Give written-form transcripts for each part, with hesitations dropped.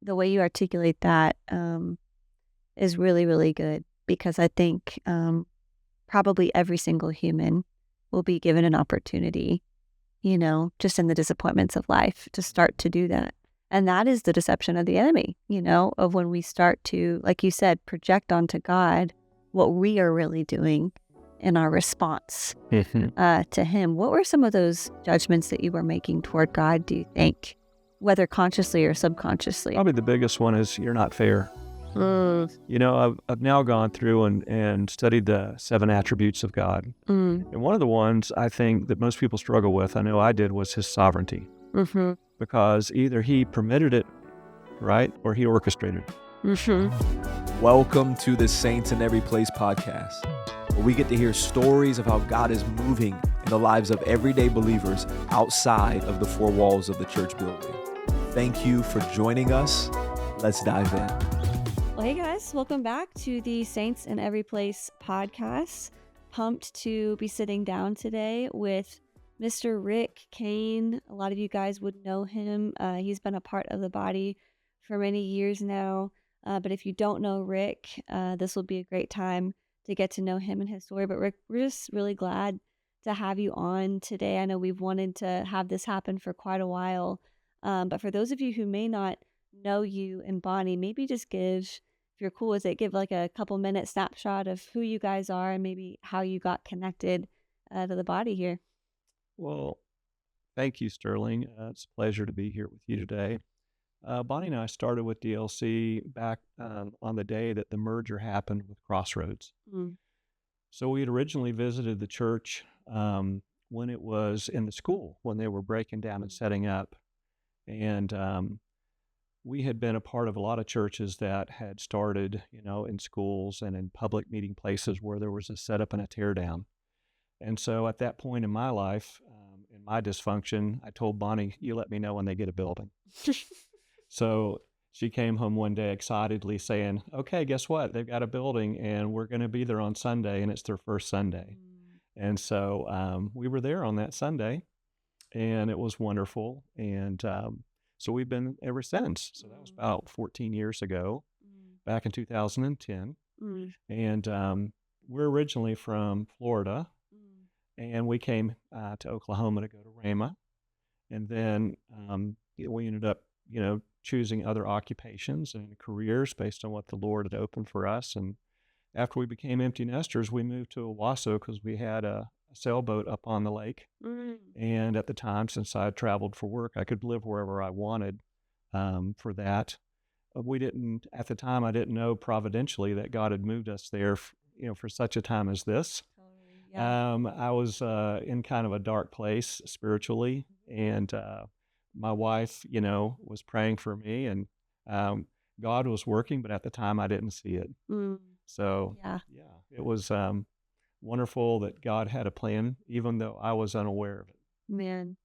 the way you articulate that is really, really good because I think probably every single human will be given an opportunity, just in the disappointments of life to start to do that. And that is the deception of the enemy, of when we start to, like you said, project onto God what we are really doing in our response to Him. What were some of those judgments that you were making toward God, do you think, whether consciously or subconsciously? Probably the biggest one is you're not fair. I've now gone through and studied the 7 attributes of God. And one of the ones I think that most people struggle with, I know I did, was His sovereignty. Because either He permitted it, right, or He orchestrated it. Welcome to the Saints in Every Place podcast, where we get to hear stories of how God is moving in the lives of everyday believers outside of the 4 walls of the church building. Thank you for joining us. Let's dive in. Well, hey guys, welcome back to the Saints in Every Place podcast. Pumped to be sitting down today with Mr. Rick Cain. A lot of you guys would know him. He's been a part of the body for many years now. But if you don't know Rick, this will be a great time to get to know him and his story. But Rick, we're just really glad to have you on today. I know we've wanted to have this happen for quite a while. But for those of you who may not know you and Bonnie, maybe just give, if you're cool with it, give like a couple minute snapshot of who you guys are and maybe how you got connected to the body here. Well, thank you, Sterling. It's a pleasure to be here with you today. Bonnie and I started with DLC back on the day that the merger happened with Crossroads. So we had originally visited the church when it was in the school, when they were breaking down and setting up. And we had been a part of a lot of churches that had started, in schools and in public meeting places where there was a setup and a tear down. And so at that point in my life, in my dysfunction, I told Bonnie, you let me know when they get a building. So she came home one day excitedly saying, okay, guess what? They've got a building and we're going to be there on Sunday, and it's their first Sunday. And so we were there on that Sunday, and it was wonderful. And so we've been ever since. So that was about 14 years ago, back in 2010. And we're originally from Florida, and we came to Oklahoma to go to Rhema. And then we ended up, choosing other occupations and careers based on what the Lord had opened for us. And after we became empty nesters, we moved to Owasso because we had a sailboat up on the lake. And at the time, since I had traveled for work, I could live wherever I wanted for that. At the time, I didn't know providentially that God had moved us there, for such a time as this. I was in kind of a dark place spiritually, and my wife, was praying for me, and God was working, but at the time I didn't see it. So it was wonderful that God had a plan, even though I was unaware of it. Man,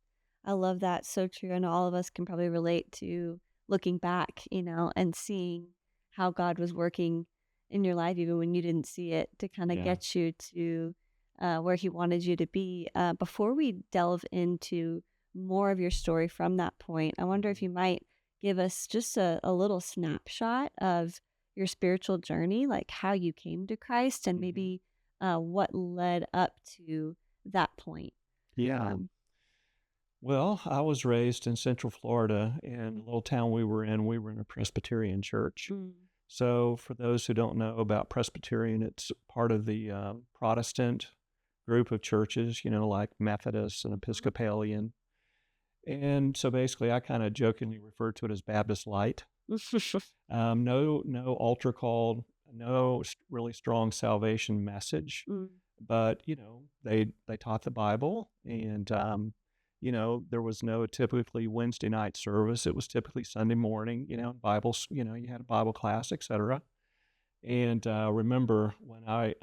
I love that. So true. And all of us can probably relate to looking back, and seeing how God was working in your life, even when you didn't see it, to kind of get you to where He wanted you to be. Before we delve into more of your story from that point, I wonder if you might give us just a little snapshot of your spiritual journey, like how you came to Christ and maybe what led up to that point. Well, I was raised in Central Florida, in a little town we were in a Presbyterian church. So for those who don't know about Presbyterian, it's part of the Protestant group of churches, like Methodist and Episcopalian. And so basically I kind of jokingly refer to it as Baptist Light. No altar call, no really strong salvation message, but, they taught the Bible, and, there was no typically Wednesday night service. It was typically Sunday morning, Bibles, you had a Bible class, etc. And remember when I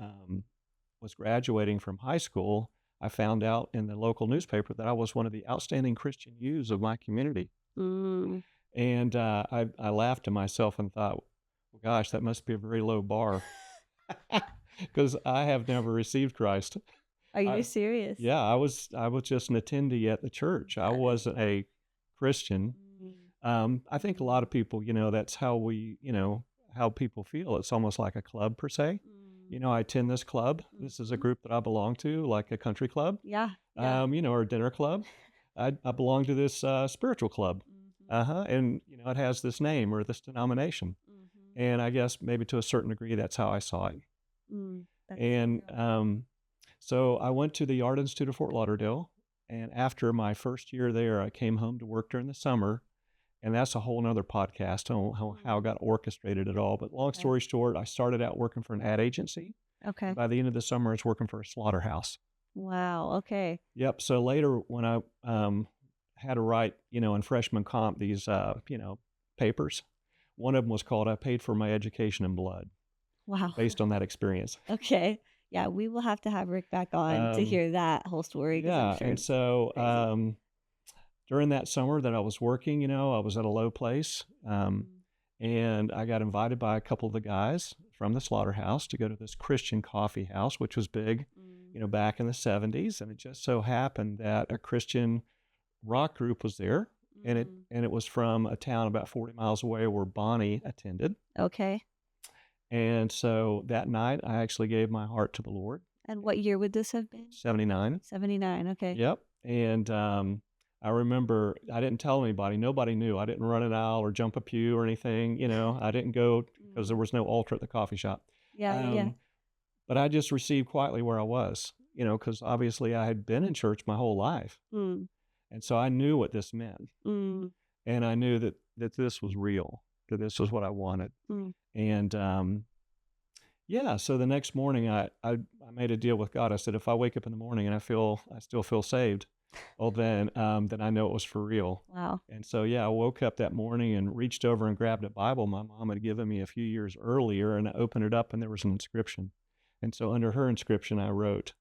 was graduating from high school, I found out in the local newspaper that I was one of the outstanding Christian youths of my community. And I laughed to myself and thought, well, gosh, that must be a very low bar, because I have never received Christ. Are you serious? Yeah, I was just an attendee at the church. I wasn't a Christian. I think a lot of people, that's how we, how people feel. It's almost like a club per se. I attend this club. This is a group that I belong to, like a country club, Yeah. Yeah. or a dinner club. I belong to this spiritual club. And, it has this name or this denomination. And I guess maybe to a certain degree, that's how I saw it. That's And real. so I went to the Yard Institute of Fort Lauderdale. And after my first year there, I came home to work during the summer. And that's a whole nother podcast on how it got orchestrated at all. But long Okay. story short, I started out working for an ad agency. Okay. And by the end of the summer, I was working for a slaughterhouse. Wow. Okay. Yep. So later, when I had to write, in freshman comp, these, papers, one of them was called "I Paid for My Education in Blood," Wow. based on that experience. Okay. Yeah, we will have to have Rick back on to hear that whole story because I'm Yeah. sure And it's so crazy. during that summer that I was working, I was at a low place. And I got invited by a couple of the guys from the slaughterhouse to go to this Christian coffee house, which was big, back in the 70s. And it just so happened that a Christian rock group was there. And it was from a town about 40 miles away where Bonnie attended. Okay. And so that night, I actually gave my heart to the Lord. And what year would this have been? 79. 79. Okay. Yep. And I remember I didn't tell anybody. Nobody knew. I didn't run an aisle or jump a pew or anything. I didn't go because there was no altar at the coffee shop. Yeah. But I just received quietly where I was, because obviously I had been in church my whole life. And so I knew what this meant. And I knew that this was real, that this was what I wanted. And yeah, so the next morning I made a deal with God. I said, if I wake up in the morning and I still feel saved, well, then I know it was for real. Wow. And so, yeah, I woke up that morning and reached over and grabbed a Bible my mom had given me a few years earlier, and I opened it up and there was an inscription. And so under her inscription, I wrote,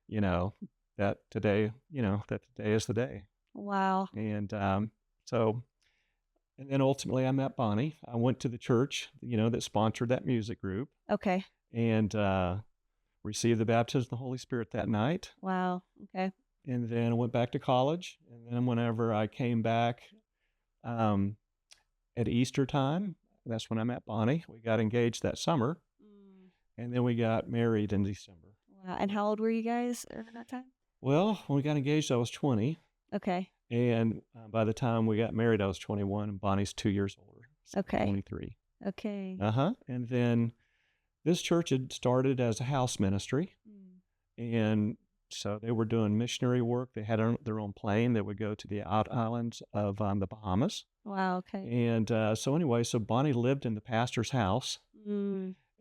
that today is the day. Wow. And and then ultimately I met Bonnie. I went to the church, that sponsored that music group. Okay. And received the baptism of the Holy Spirit that night. Wow. Okay. And then I went back to college. And then whenever I came back at Easter time, that's when I met Bonnie. We got engaged that summer. And then we got married in December. Wow. And how old were you guys at that time? Well, when we got engaged, I was 20. Okay. And by the time we got married, I was 21, and Bonnie's 2 years older. So Okay. 23. Okay. And then this church had started as a house ministry. And so they were doing missionary work. They had their own plane that would go to the islands of the Bahamas. Wow. Okay. And so anyway, so Bonnie lived in the pastor's house.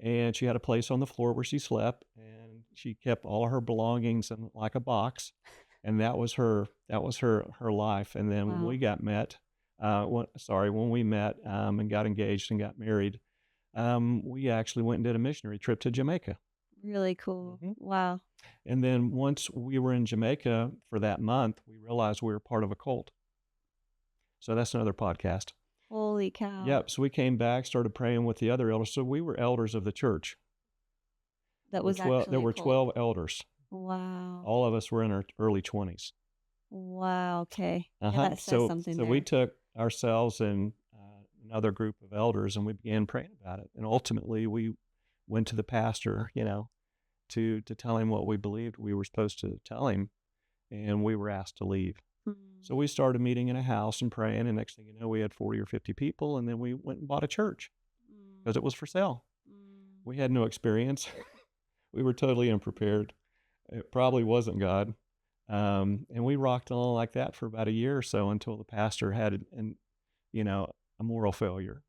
And she had a place on the floor where she slept, and she kept all her belongings in like a box, and that was her life. And then when we met and got engaged and got married, we actually went and did a missionary trip to Jamaica. Really cool. Wow. And then once we were in Jamaica for that month, we realized we were part of a cult. So that's another podcast. Holy cow. Yep. So we came back, started praying with the other elders. So we were elders of the church. That was actually there were a cult. 12 elders. Wow. All of us were in our early 20s. Wow. Okay. Yeah, that says something So there. we took ourselves and another group of elders, and we began praying about it. And ultimately, we went to the pastor, to tell him what we believed we were supposed to tell him, and we were asked to leave. So we started meeting in a house and praying, and next thing you know, we had 40 or 50 people, and then we went and bought a church because it was for sale. We had no experience. We were totally unprepared. It probably wasn't God. And we rocked on like that for about a year or so until the pastor had a moral failure.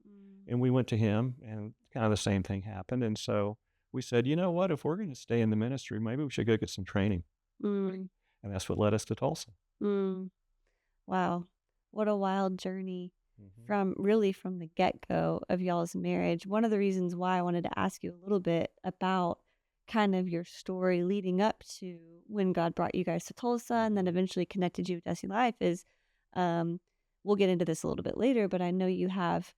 And we went to him, and kind of the same thing happened. And so we said, you know what, if we're going to stay in the ministry, maybe we should go get some training. And that's what led us to Tulsa. Wow. What a wild journey from the get-go of y'all's marriage. One of the reasons why I wanted to ask you a little bit about kind of your story leading up to when God brought you guys to Tulsa and then eventually connected you with Jesse Life is, we'll get into this a little bit later, but I know you have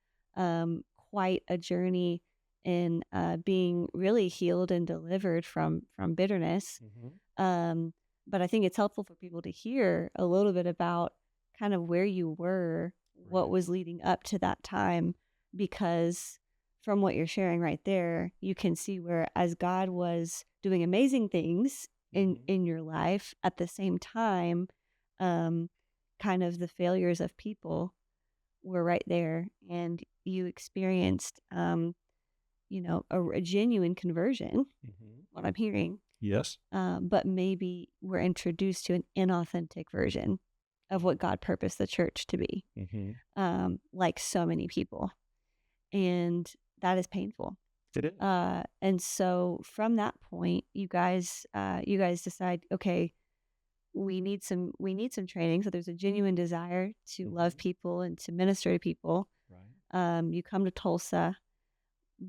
quite a journey in being really healed and delivered from bitterness. But I think it's helpful for people to hear a little bit about kind of where you were what Right. was leading up to that time, because from what you're sharing right there, you can see where as God was doing amazing things in your life, at the same time, um, kind of the failures of people were right there, and you experienced, a genuine conversion, Mm-hmm. what I'm hearing, Yes. but maybe we're introduced to an inauthentic version of what God purposed the church to be, Mm-hmm. like so many people. And that is painful. It is. And so from that point, you guys decide, okay, we need some training. So there's a genuine desire to love people and to minister to people. Right. You come to Tulsa,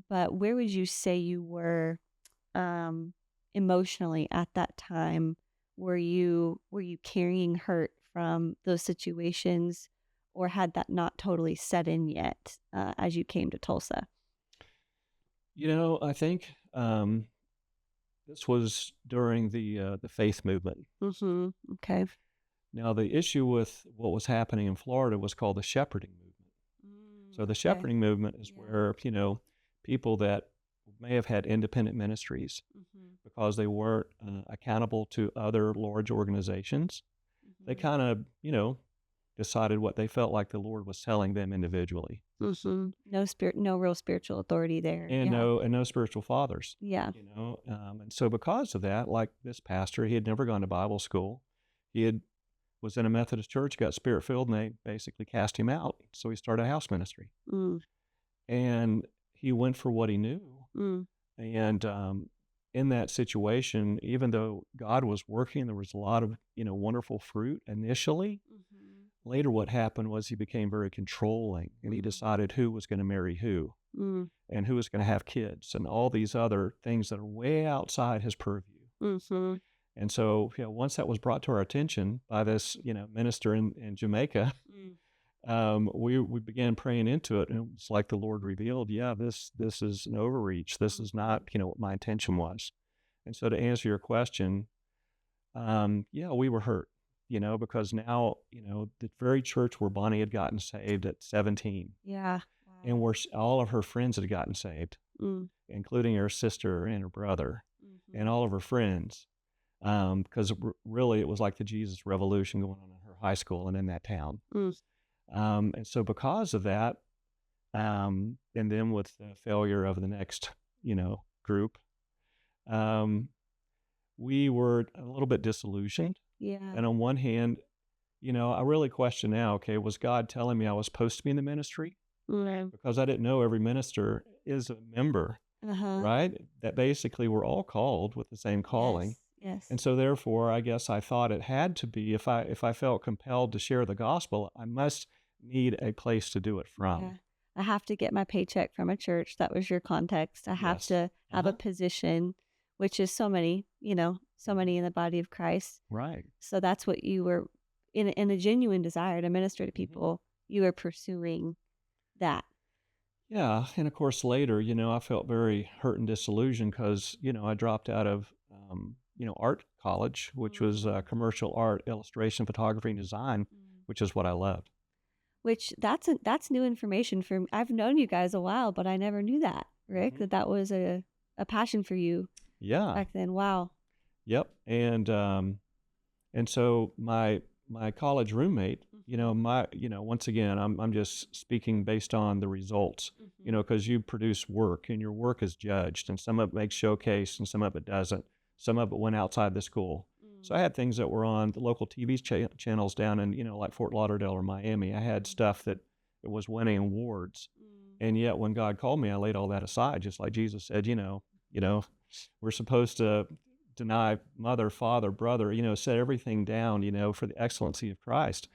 but where would you say you were um, emotionally at that time? Were you carrying hurt from those situations, or had that not totally set in yet as you came to Tulsa? I think this was during the faith movement. Mm-hmm. Okay. Now, the issue with what was happening in Florida was called the shepherding movement. So the Okay. shepherding movement is Yeah. where, people that may have had independent ministries Mm-hmm. because they weren't accountable to other large organizations, they Mm-hmm. kind of, decided what they felt like the Lord was telling them individually. Mm-hmm. No real spiritual authority there. And Yeah. no spiritual fathers, Yeah. and so because of that, like this pastor, he had never gone to Bible school. He had was in a Methodist church, got spirit filled, and they basically cast him out. So he started a house ministry, Mm. and he went for what he knew. Mm. And in that situation, even though God was working, there was a lot of wonderful fruit initially. Mm-hmm. Later, what happened was he became very controlling, and he decided who was going to marry who, Mm. and who was going to have kids, and all these other things that are way outside his purview. Mm-hmm. And so, once that was brought to our attention by this, minister in Jamaica, we began praying into it, and it's like the Lord revealed, yeah, this is an overreach. This is not, what my intention was. And so, to answer your question, yeah, we were hurt, because now, the very church where Bonnie had gotten saved at 17, Yeah. and Wow. where all of her friends had gotten saved, Mm. including her sister and her brother, and Mm-hmm. all of her friends, because really it was like the Jesus revolution going on in her high school and in that town. Mm. And so because of that, and then with the failure of the next, group, um, we were a little bit disillusioned. Yeah. And on one hand, I really question now, okay, was God telling me I was supposed to be in the ministry? Mm. Because I didn't know every minister is a member, Uh-huh. right? That basically we're all called with the same calling. Yes. And so therefore, I guess I thought it had to be, if I felt compelled to share the gospel, I must need a place to do it Yeah. from. I have to get my paycheck from a church. That was your context. I have Yes. to have a Uh-huh. position, which is so many in the body of Christ. Right. So that's what you were in a genuine desire to minister to Mm-hmm. people. You were pursuing that. Yeah. And of course, later, I felt very hurt and disillusioned because, I dropped out of, art college, which was commercial art, illustration, photography, and design, which is what I loved. Which that's new information for me. I've known you guys a while, but I never knew that, Rick, Mhm. that was a passion for you Yeah. back then. Wow. Yep. And so my college roommate, once again, I'm just speaking based on the results, because you produce work and your work is judged, and some of it makes showcase and some of it doesn't. Some of it went outside the school. So I had things that were on the local TV channels down in, like Fort Lauderdale or Miami. I had stuff that it was winning awards. And yet when God called me, I laid all that aside, just like Jesus said, we're supposed to deny mother, father, brother, set everything down, for the excellency of Christ.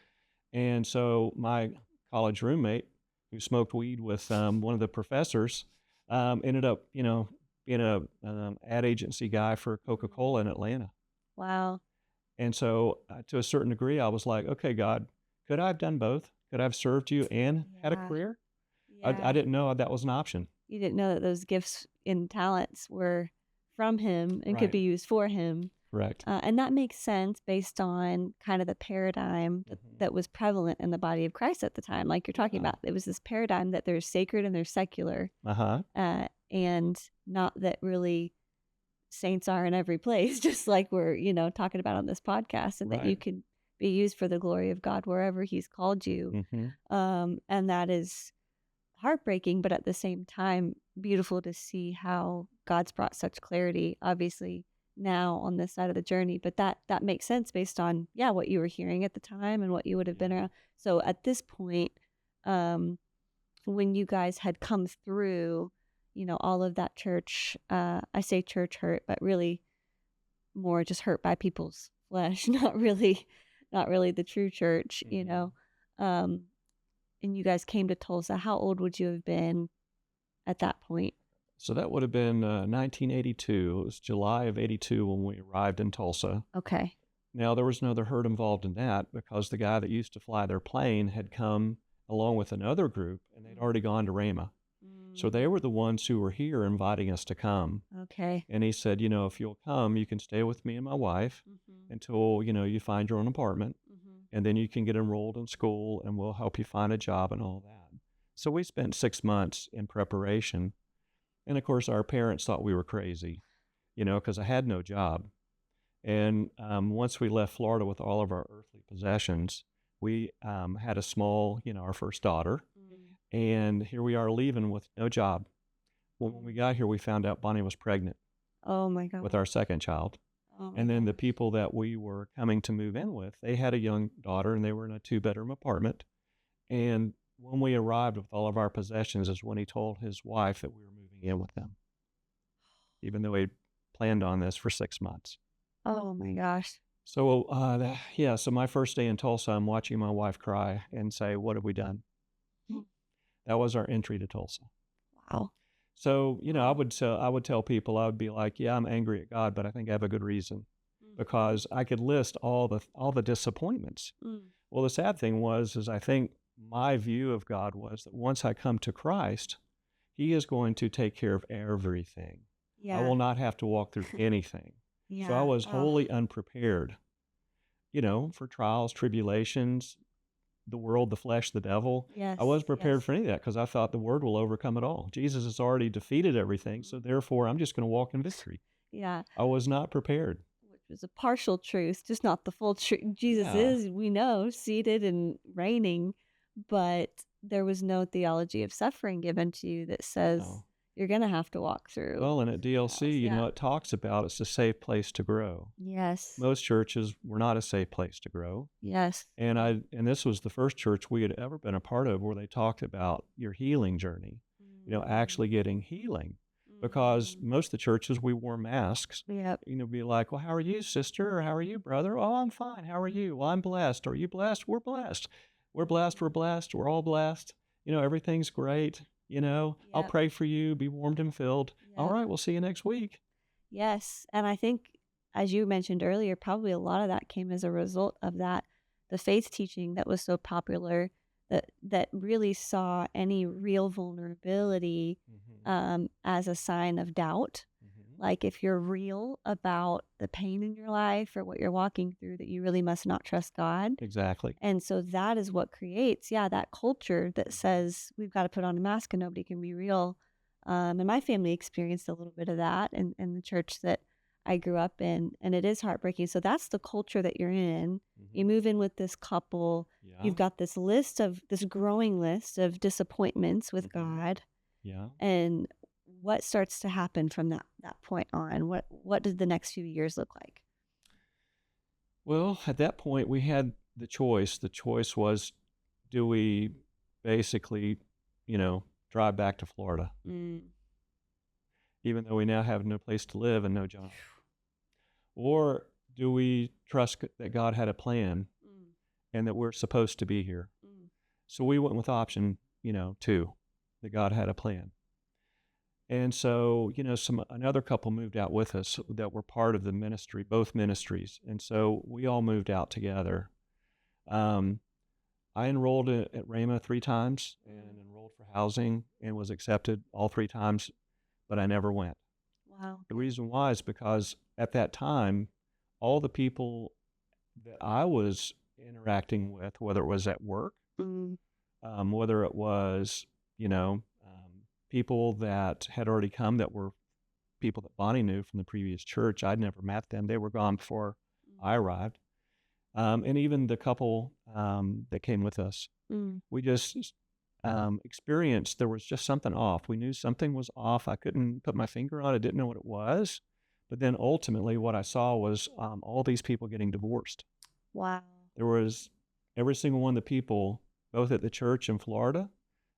And so my college roommate, who smoked weed with one of the professors, ended up, being a ad agency guy for Coca-Cola in Atlanta. Wow. And so, to a certain degree, I was like, okay, God, could I have done both? Could I have served you and had a Yeah. career? I Yeah. didn't know that was an option. You didn't know that those gifts and talents were from him and could Right. be used for him. Correct. And that makes sense based on kind of the paradigm that was prevalent in the body of Christ at the time. Like you're talking Yeah. about, it was this paradigm that there's sacred and there's secular, Uh-huh. and not that really saints are in every place, just like we're, talking about on this podcast, and that you Right. can be used for the glory of God wherever He's called you. And that is heartbreaking, but at the same time, beautiful to see how God's brought such clarity, obviously, now on this side of the journey. But that makes sense based on, what you were hearing at the time and what you would have been Yeah. around. So at this point, when you guys had come through, all of that church, I say church hurt, but really more just hurt by people's flesh, not really the true church, um, and you guys came to Tulsa. How old would you have been at that point? So that would have been 1982. It was July of 82 when we arrived in Tulsa. Okay. Now, there was another hurt involved in that because the guy that used to fly their plane had come along with another group, and they'd already gone to Ramah. So they were the ones who were here inviting us to come. Okay. And he said, if you'll come, you can stay with me and my wife until, you find your own apartment. And then you can get enrolled in school, and we'll help you find a job and all that. So we spent 6 months in preparation. And of course, our parents thought we were crazy, because I had no job. And once we left Florida with all of our earthly possessions, we had a small, our first daughter. And here we are leaving with no job. Well, when we got here, we found out Bonnie was pregnant. Oh my God. With our second child. Oh and then the people that we were coming to move in with, they had a young daughter, and they were in a 2-bedroom apartment. And when we arrived with all of our possessions is when he told his wife that we were moving in with them, even though he planned on this for 6 months. Oh my gosh. So, so my first day in Tulsa, I'm watching my wife cry and say, "What have we done?" That was our entry to Tulsa. Wow. So, I would tell people, I would be like, "Yeah, I'm angry at God, but I think I have a good reason," because I could list all the disappointments. Well, the sad thing is I think my view of God was that once I come to Christ, He is going to take care of everything. I will not have to walk through anything. So I was wholly unprepared, for trials, tribulations, the world, the flesh, the devil. Yes. I wasn't prepared for any of that because I thought the Word will overcome it all. Jesus has already defeated everything, so therefore I'm just going to walk in victory. Yeah. I was not prepared. Which was a partial truth, just not the full truth. Jesus is, we know, seated and reigning, but there was no theology of suffering given to you that says you're going to have to walk through. Well, and at DLC, it talks about it's a safe place to grow. Yes. Most churches were not a safe place to grow. Yes. And this was the first church we had ever been a part of where they talked about your healing journey, actually getting healing. Because most of the churches, we wore masks. Yep. Be like, "Well, how are you, sister? Or how are you, brother?" "Oh, I'm fine. How are you?" "Well, I'm blessed." "Are you blessed?" "We're blessed." "We're blessed. We're blessed. We're all blessed. Everything's great. I'll pray for you. Be warmed and filled. Yep. All right, we'll see you next week. Yes. And I think, as you mentioned earlier, probably a lot of that came as a result of that, the faith teaching that was so popular that really saw any real vulnerability as a sign of doubt. Like if you're real about the pain in your life or what you're walking through, that you really must not trust God. Exactly. And so that is what creates, that culture that says we've got to put on a mask and nobody can be real. And my family experienced a little bit of that in the church that I grew up in, and it is heartbreaking. So that's the culture that you're in. You move in with this couple. You've got this growing list of disappointments with God. Yeah. And what starts to happen from that point on? What did the next few years look like? Well, at that point, we had the choice. The choice was, do we basically, drive back to Florida, even though we now have no place to live and no job? Or do we trust that God had a plan and that we're supposed to be here? So we went with option, 2, that God had a plan. And so, another couple moved out with us that were part of the ministry, both ministries. And so we all moved out together. I enrolled at Ramah 3 times and enrolled for housing and was accepted all 3 times, but I never went. Wow. The reason why is because at that time, all the people that I was interacting with, whether it was at work, Mm. whether it was, people that had already come that were people that Bonnie knew from the previous church. I'd never met them. They were gone before I arrived. And even the couple that came with us, Mm. we just experienced there was just something off. We knew something was off. I couldn't put my finger on it. I didn't know what it was. But then ultimately what I saw was all these people getting divorced. Wow. There was every single one of the people, both at the church in Florida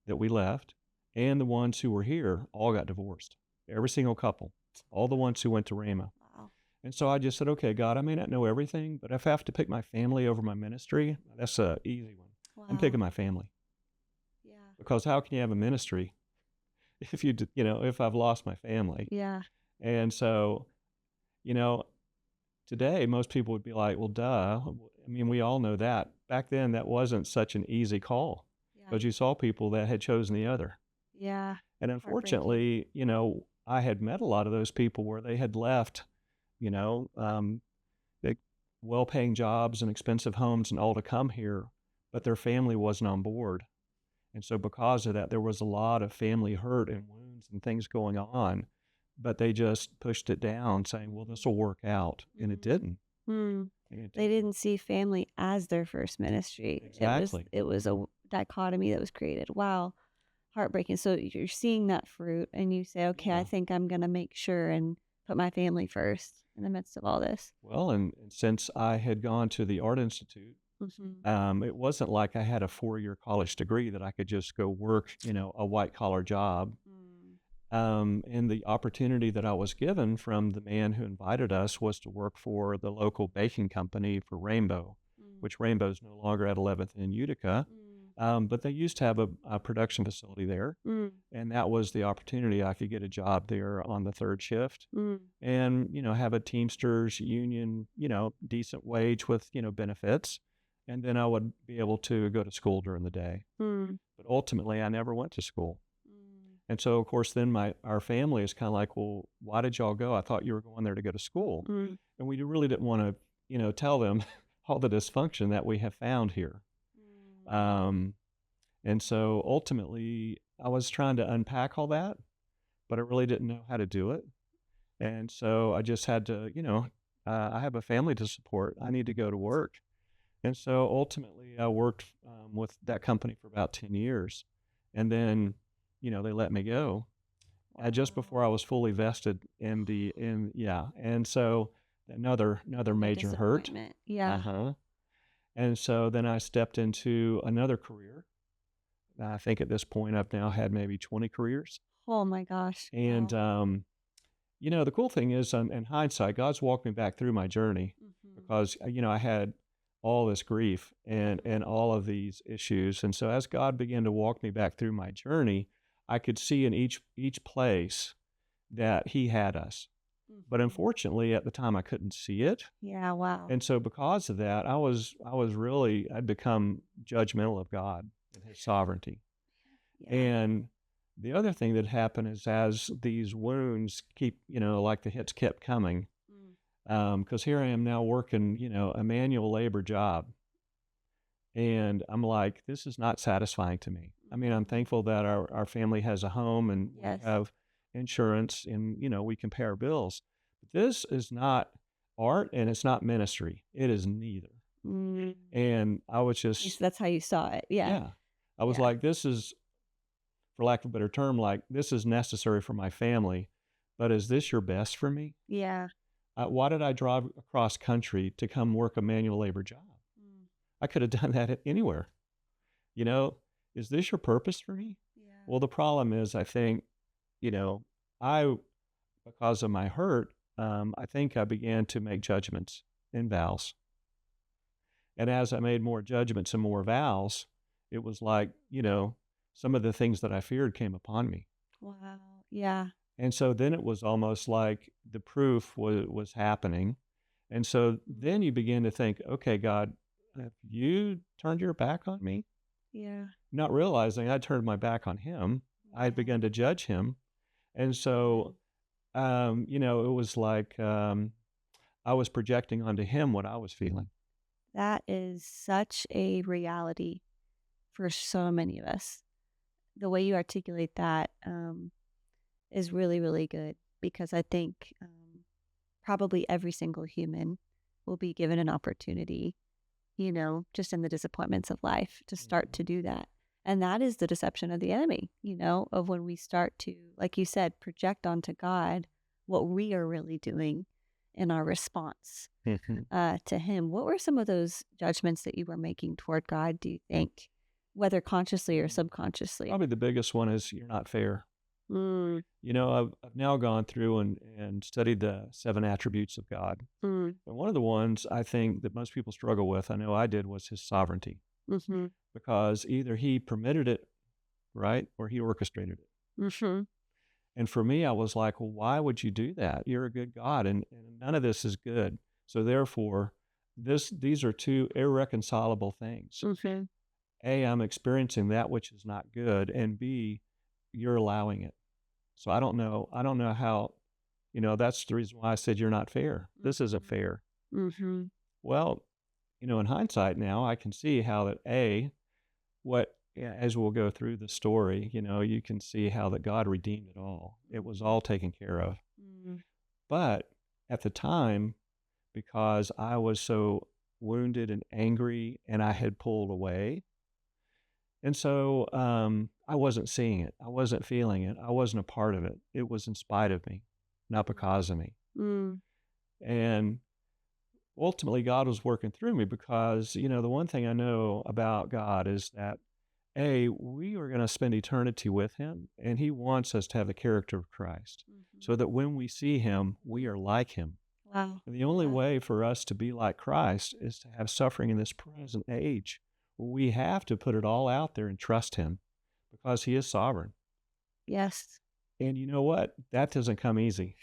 that we left and the ones who were here, all got divorced. Every single couple, all the ones who went to Rhema. Wow. And so I just said, okay, God, I may not know everything, but if I have to pick my family over my ministry, that's an easy one. Wow. I'm picking my family. Yeah. Because how can you have a ministry if if I've lost my family? Yeah. And so, today most people would be like, well, duh. I mean, we all know that. Back then, that wasn't such an easy call Yeah. because you saw people that had chosen the other. Yeah. And unfortunately, I had met a lot of those people where they had left, big, well-paying jobs and expensive homes and all to come here, but their family wasn't on board. And so because of that, there was a lot of family hurt and wounds and things going on, but they just pushed it down saying, well, this will work out. And it didn't. Mm. And it They didn't see family as their first ministry. Exactly. It was a dichotomy that was created. Wow. Heartbreaking. So you're seeing that fruit and you say, okay, I Yeah. think I'm going to make sure and put my family first in the midst of all this. Well, and since I had gone to the Art Institute, Mm-hmm. it wasn't like I had a 4-year college degree that I could just go work, a white collar job. And the opportunity that I was given from the man who invited us was to work for the local baking company for Rainbow, which Rainbow's no longer at 11th in Utica. But they used to have a production facility there. And that was the opportunity. I could get a job there on the third shift and, have a Teamsters union, decent wage with, benefits. And then I would be able to go to school during the day. But ultimately, I never went to school. And so, of course, then our family is kind of like, well, why did y'all go? I thought you were going there to go to school. And we really didn't want to, tell them all the dysfunction that we have found here. And so ultimately, I was trying to unpack all that, but I really didn't know how to do it. And so I just had to, I have a family to support. I need to go to work. And so ultimately, I worked with that company for about 10 years. And then, they let me go just before I was fully vested And so another major hurt. Disappointment. Yeah. And so then I stepped into another career. I think at this point I've now had maybe 20 careers. Oh my gosh. And, Wow. the cool thing is in hindsight, God's walked me back through my journey because, I had all this grief and all of these issues. And so as God began to walk me back through my journey, I could see in each place that he had us. But unfortunately, at the time, I couldn't see it. Yeah, wow. And so because of that, I'd become judgmental of God and his sovereignty. Yeah. And the other thing that happened is as these wounds keep, like the hits kept coming, because here I am now working, a manual labor job. And I'm like, this is not satisfying to me. I mean, I'm thankful that our family has a home and Yes. we have insurance and, we can pay our bills. But this is not art and it's not ministry. It is neither. And I was At least just, that's how you saw it. Yeah. I was Yeah. like, this is, for lack of a better term, like this is necessary for my family, but is this your best for me? Yeah. Why did I drive across country to come work a manual labor job? I could have done that anywhere. Is this your purpose for me? Yeah. Well, the problem is, I think, because of my hurt, I think I began to make judgments and vows. And as I made more judgments and more vows, it was like, some of the things that I feared came upon me. Wow. Yeah. And so then it was almost like the proof was happening. And so then you begin to think, okay, God, have you turned your back on me? Yeah. Not realizing I turned my back on him. I had begun to judge him. And so, it was like I was projecting onto him what I was feeling. That is such a reality for so many of us. The way you articulate that is really, really good because I think probably every single human will be given an opportunity, just in the disappointments of life to start to do that. And that is the deception of the enemy, of when we start to, like you said, project onto God what we are really doing in our response to him. What were some of those judgments that you were making toward God, do you think, whether consciously or subconsciously? Probably the biggest one is you're not fair. Mm, I've now gone through and studied the 7 attributes of God. mm, And one of the ones I think that most people struggle with, I know I did, was his sovereignty. mm-hmm, Because either he permitted it, right, or he orchestrated it. mm-hmm. And for me, I was like, well, why would you do that? You're a good God, and none of this is good. So therefore, these are two irreconcilable things. Mm-hmm. A, I'm experiencing that which is not good, and B, you're allowing it. So I don't know how, that's the reason why I said you're not fair. This isn't fair. Mm-hmm. Well, in hindsight now, I can see how that as we'll go through the story, you can see how that God redeemed it all. It was all taken care of. Mm-hmm. But at the time, because I was so wounded and angry and I had pulled away, and so I wasn't seeing it. I wasn't feeling it. I wasn't a part of it. It was in spite of me, not because of me. Mm. And ultimately, God was working through me because, the one thing I know about God is that we are going to spend eternity with him, and he wants us to have the character of Christ so that when we see him, we are like him. Wow. And the only Yeah. way for us to be like Christ is to have suffering in this present age. We have to put it all out there and trust him because he is sovereign. Yes. And you know what? That doesn't come easy.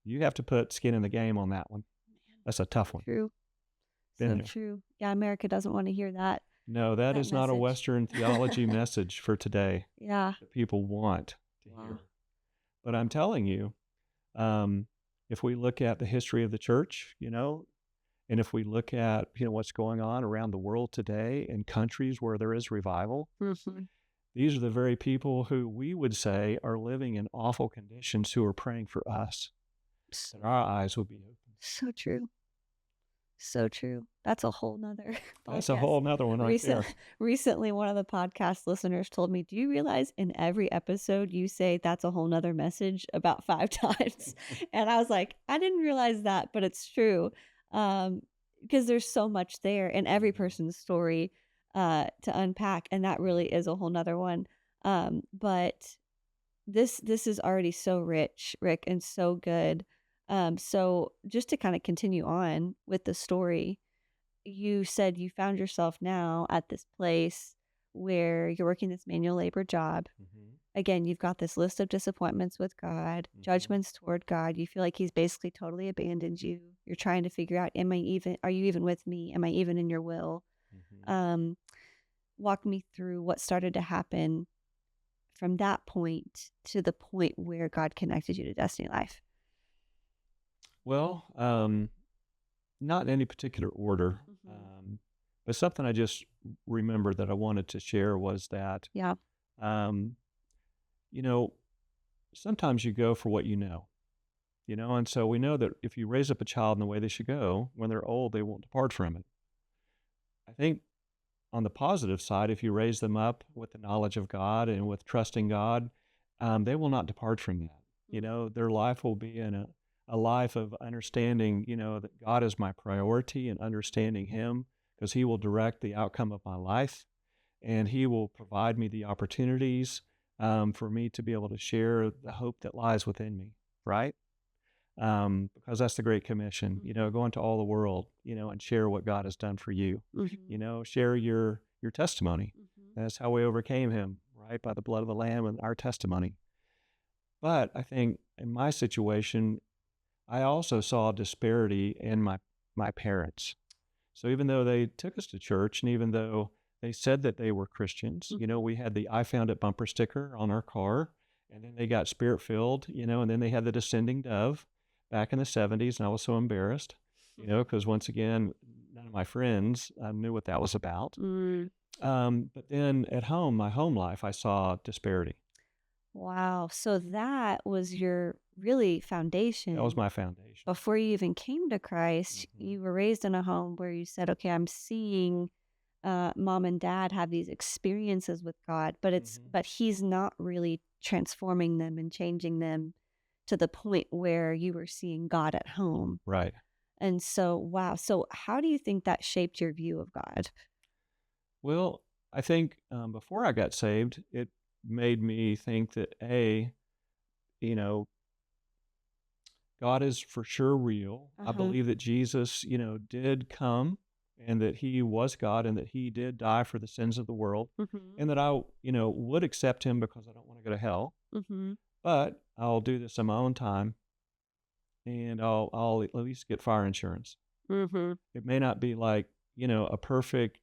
You have to put skin in the game on that one. That's a tough one. True. Been So there. true. Yeah, America doesn't want to hear that. No, that is not a message. Western theology message for today Yeah. that people want to Wow. hear. But I'm telling you, if we look at the history of the church, and if we look at, what's going on around the world today in countries where there is revival, Mm-hmm. these are the very people who we would say are living in awful conditions who are praying for us, that our eyes would be open. So true. So true. That's a whole nother That's a podcast. whole nother one right there. Recently, one of the podcast listeners told me, do you realize in every episode you say that's a whole nother message about 5 times? And I was like, I didn't realize that, but it's true. Because there's so much there in every person's story to unpack. And that really is a whole nother one. But this is already so rich, Rick, and so good. So just to kind of continue on with the story, you said you found yourself now at this place where you're working this manual labor job. Mm-hmm. Again, you've got this list of disappointments with God, judgments toward God. You feel like he's basically totally abandoned you. You're trying to figure out, are you even with me? Am I even in your will? Mm-hmm. Walk me through what started to happen from that point to the point where God connected you to Destiny Life. Well, not in any particular order, but something I just remembered that I wanted to share was that, Yeah. Sometimes you go for what and so we know that if you raise up a child in the way they should go, when they're old, they won't depart from it. I think on the positive side, if you raise them up with the knowledge of God and with trusting God, they will not depart from that. Their life will be in a life of understanding, that God is my priority and understanding him because he will direct the outcome of my life and he will provide me the opportunities for me to be able to share the hope that lies within me, right? Because that's the Great Commission, go into all the world, and share what God has done for you, share your testimony. That's how we overcame him, right? By the blood of the Lamb and our testimony. But I think in my situation, I also saw a disparity in my parents. So even though they took us to church and even though they said that they were Christians, we had the I Found It bumper sticker on our car, and then they got spirit-filled, and then they had the descending dove back in the 70s, and I was so embarrassed. because once again, none of my friends knew what that was about. Mm, But then at home, my home life, I saw disparity. wow. So that was your really That was foundation. my foundation. Before you even came to Christ, you were raised in a home where you said, okay, I'm seeing mom and dad have these experiences with God, but but he's not really transforming them and changing them to the point where you were seeing God at home. Right. And so, wow. So how do you think that shaped your view of God? Well, I think before I got saved, it made me think that you know, God is for sure real. I Uh-huh. believe that Jesus, did come and that he was God and that he did die for the sins of the world Mm-hmm. and that I, would accept him because I don't want to go to hell. Mm-hmm. But I'll do this on my own time and I'll at least get fire insurance. Mm-hmm. It may not be like, a perfect,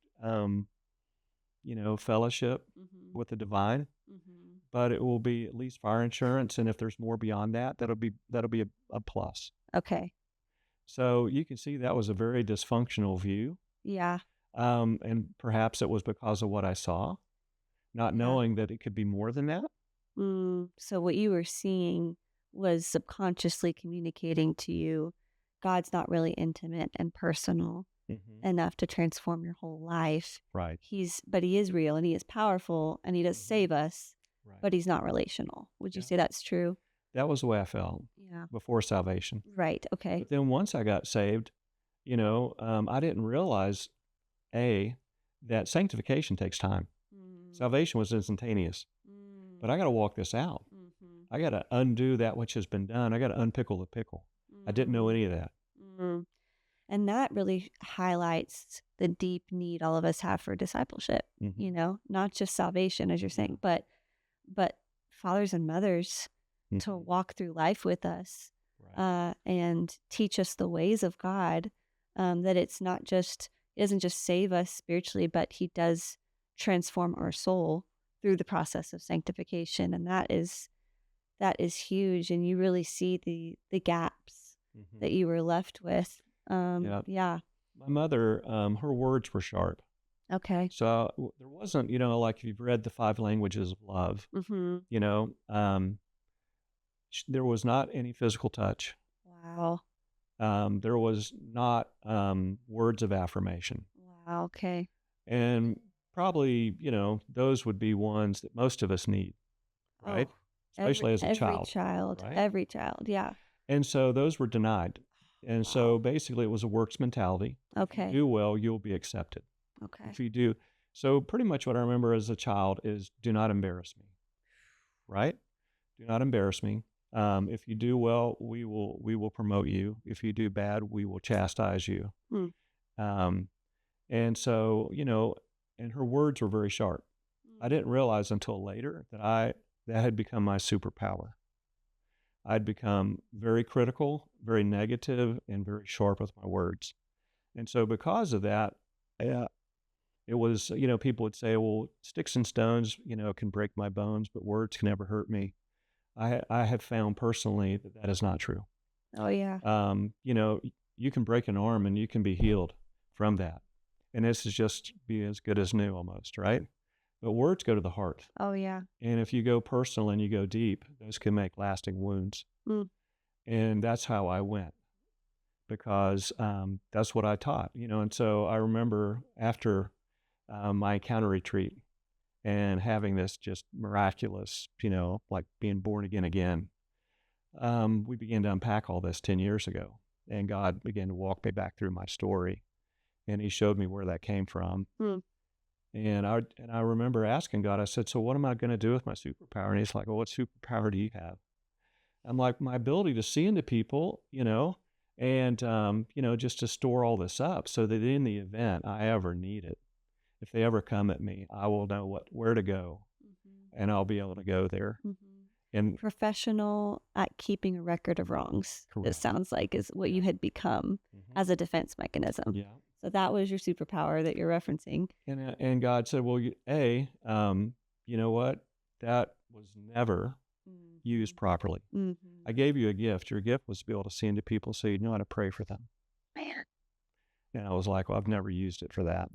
fellowship Mm-hmm. with the divine, Mm-hmm. but it will be at least fire insurance. And if there's more beyond that, that'll be a plus. Okay. So you can see that was a very dysfunctional view. Yeah. And perhaps it was because of what I saw, not Yeah. knowing that it could be more than that. So what you were seeing was subconsciously communicating to you, God's not really intimate and personal enough to transform your whole life. Right. But he is real and he is powerful and he does save us, Right. but he's not relational. Would you Yeah. say that's true? That was the way I felt Yeah. before salvation. Right. Okay. But then once I got saved, I didn't realize, that sanctification takes time. Salvation was instantaneous, but I got to walk this out. I got to undo that which has been done. I got to unpickle the pickle. I didn't know any of that. And that really highlights the deep need all of us have for discipleship, not just salvation, as you're saying, but fathers and mothers to walk through life with us, Right. and teach us the ways of God, that it doesn't just save us spiritually, but he does transform our soul through the process of sanctification. And that is huge. And you really see the gaps that you were left with. Yeah. Yeah. My mother, her words were sharp. Okay. So there wasn't, like if you've read The Five Languages of Love, Mm-hmm. there was not any physical touch. Wow. There was not words of affirmation. Wow. Okay. And probably, those would be ones that most of us need, right? Especially as a child. Right? Every child. Yeah. And so those were denied. And so basically it was a works mentality. Okay. If you do well, you'll be accepted. Okay. If you do. So pretty much what I remember as a child is do not embarrass me, right? Do not embarrass me. If you do well, we will promote you. If you do bad, we will chastise you. Um, and so, and her words were very sharp. I didn't realize until later that had become my superpower. I'd become very critical, very negative, and very sharp with my words. And so because of that, it was, people would say, well, sticks and stones, can break my bones, but words can never hurt me. I have found personally that is not true. Oh, yeah. You can break an arm and you can be healed from that. And this is just be as good as new almost, right? But words go to the heart. Oh, yeah. And if you go personal and you go deep, those can make lasting wounds. And that's how I went because that's what I taught, And so I remember after my encounter retreat and having this just miraculous, like being born again, we began to unpack all this 10 years ago. And God began to walk me back through my story. And he showed me where that came from. And I remember asking God, I said, so what am I going to do with my superpower? And he's like, well, what superpower do you have? I'm like, my ability to see into people, and, just to store all this up so that in the event I ever need it, if they ever come at me, I will know where to go and I'll be able to go there. And professional at keeping a record of wrongs, correct. It sounds like is what you had become as a defense mechanism. Yeah. So that was your superpower that you're referencing. And God said, well, you know what? That was never used properly. I gave you a gift. Your gift was to be able to see into people so you know how to pray for them. Man. And I was like, well, I've never used it for that,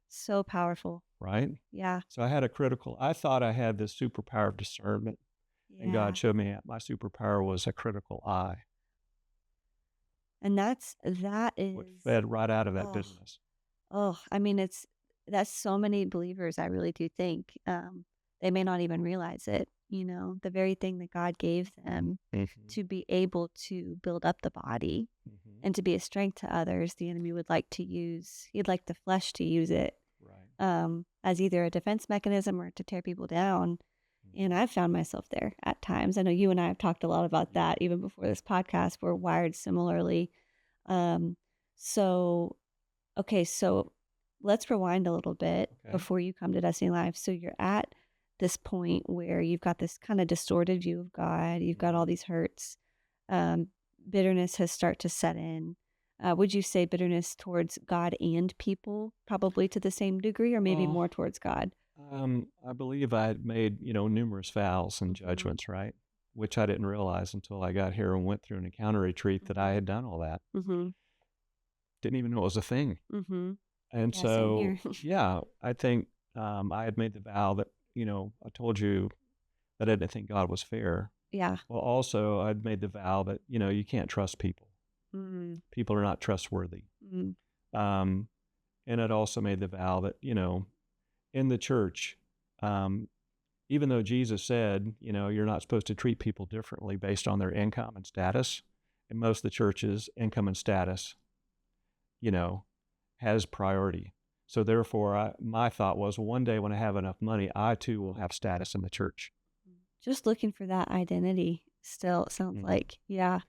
So powerful. right? Yeah. So I thought I had this superpower of discernment, and Yeah. God showed me my superpower was a critical eye, And that what is, fed right out of that oh, business. I mean, that's so many believers, I really do think. They may not even realize it, the very thing that God gave them Mm-hmm. to be able to build up the body Mm-hmm. and to be a strength to others, the enemy would like to use, he'd like the flesh to use it Right. as either a defense mechanism or to tear people down. And Mm-hmm. I've found myself there at times. I know you and I have talked a lot about Yeah. that even before this podcast. We're wired similarly. Um, so, okay, so let's rewind a little bit Okay. before you come to Destiny Life. So you're at this point where you've got this kind of distorted view of God. You've got all Mm-hmm. these hurts. Um, Bitterness has started to set in. Would you say bitterness towards God and people, probably to the same degree, or maybe Well, more towards God? I believe I had made, numerous vows and Mm-hmm. judgments, right? Which I didn't realize until I got here and went through an encounter retreat that I Mm-hmm. had done all that. Mm-hmm. Didn't even know it was a thing. Mm-hmm. And Yeah, same so, here. yeah, I think I had made the vow that, I told you that I didn't think God was fair. Yeah. Well, also, I'd made the vow that, you can't trust people. Mm-hmm. People are not trustworthy. Mm-hmm. Um, and I'd also made the vow that, in the church, um, even though Jesus said, you're not supposed to treat people differently based on their income and status, in most of the churches, income and status, you know, has priority. So therefore, my thought was, well, one day when I have enough money, I too will have status in the church. Just looking for that identity still, it sounds Mhm. like. Yeah.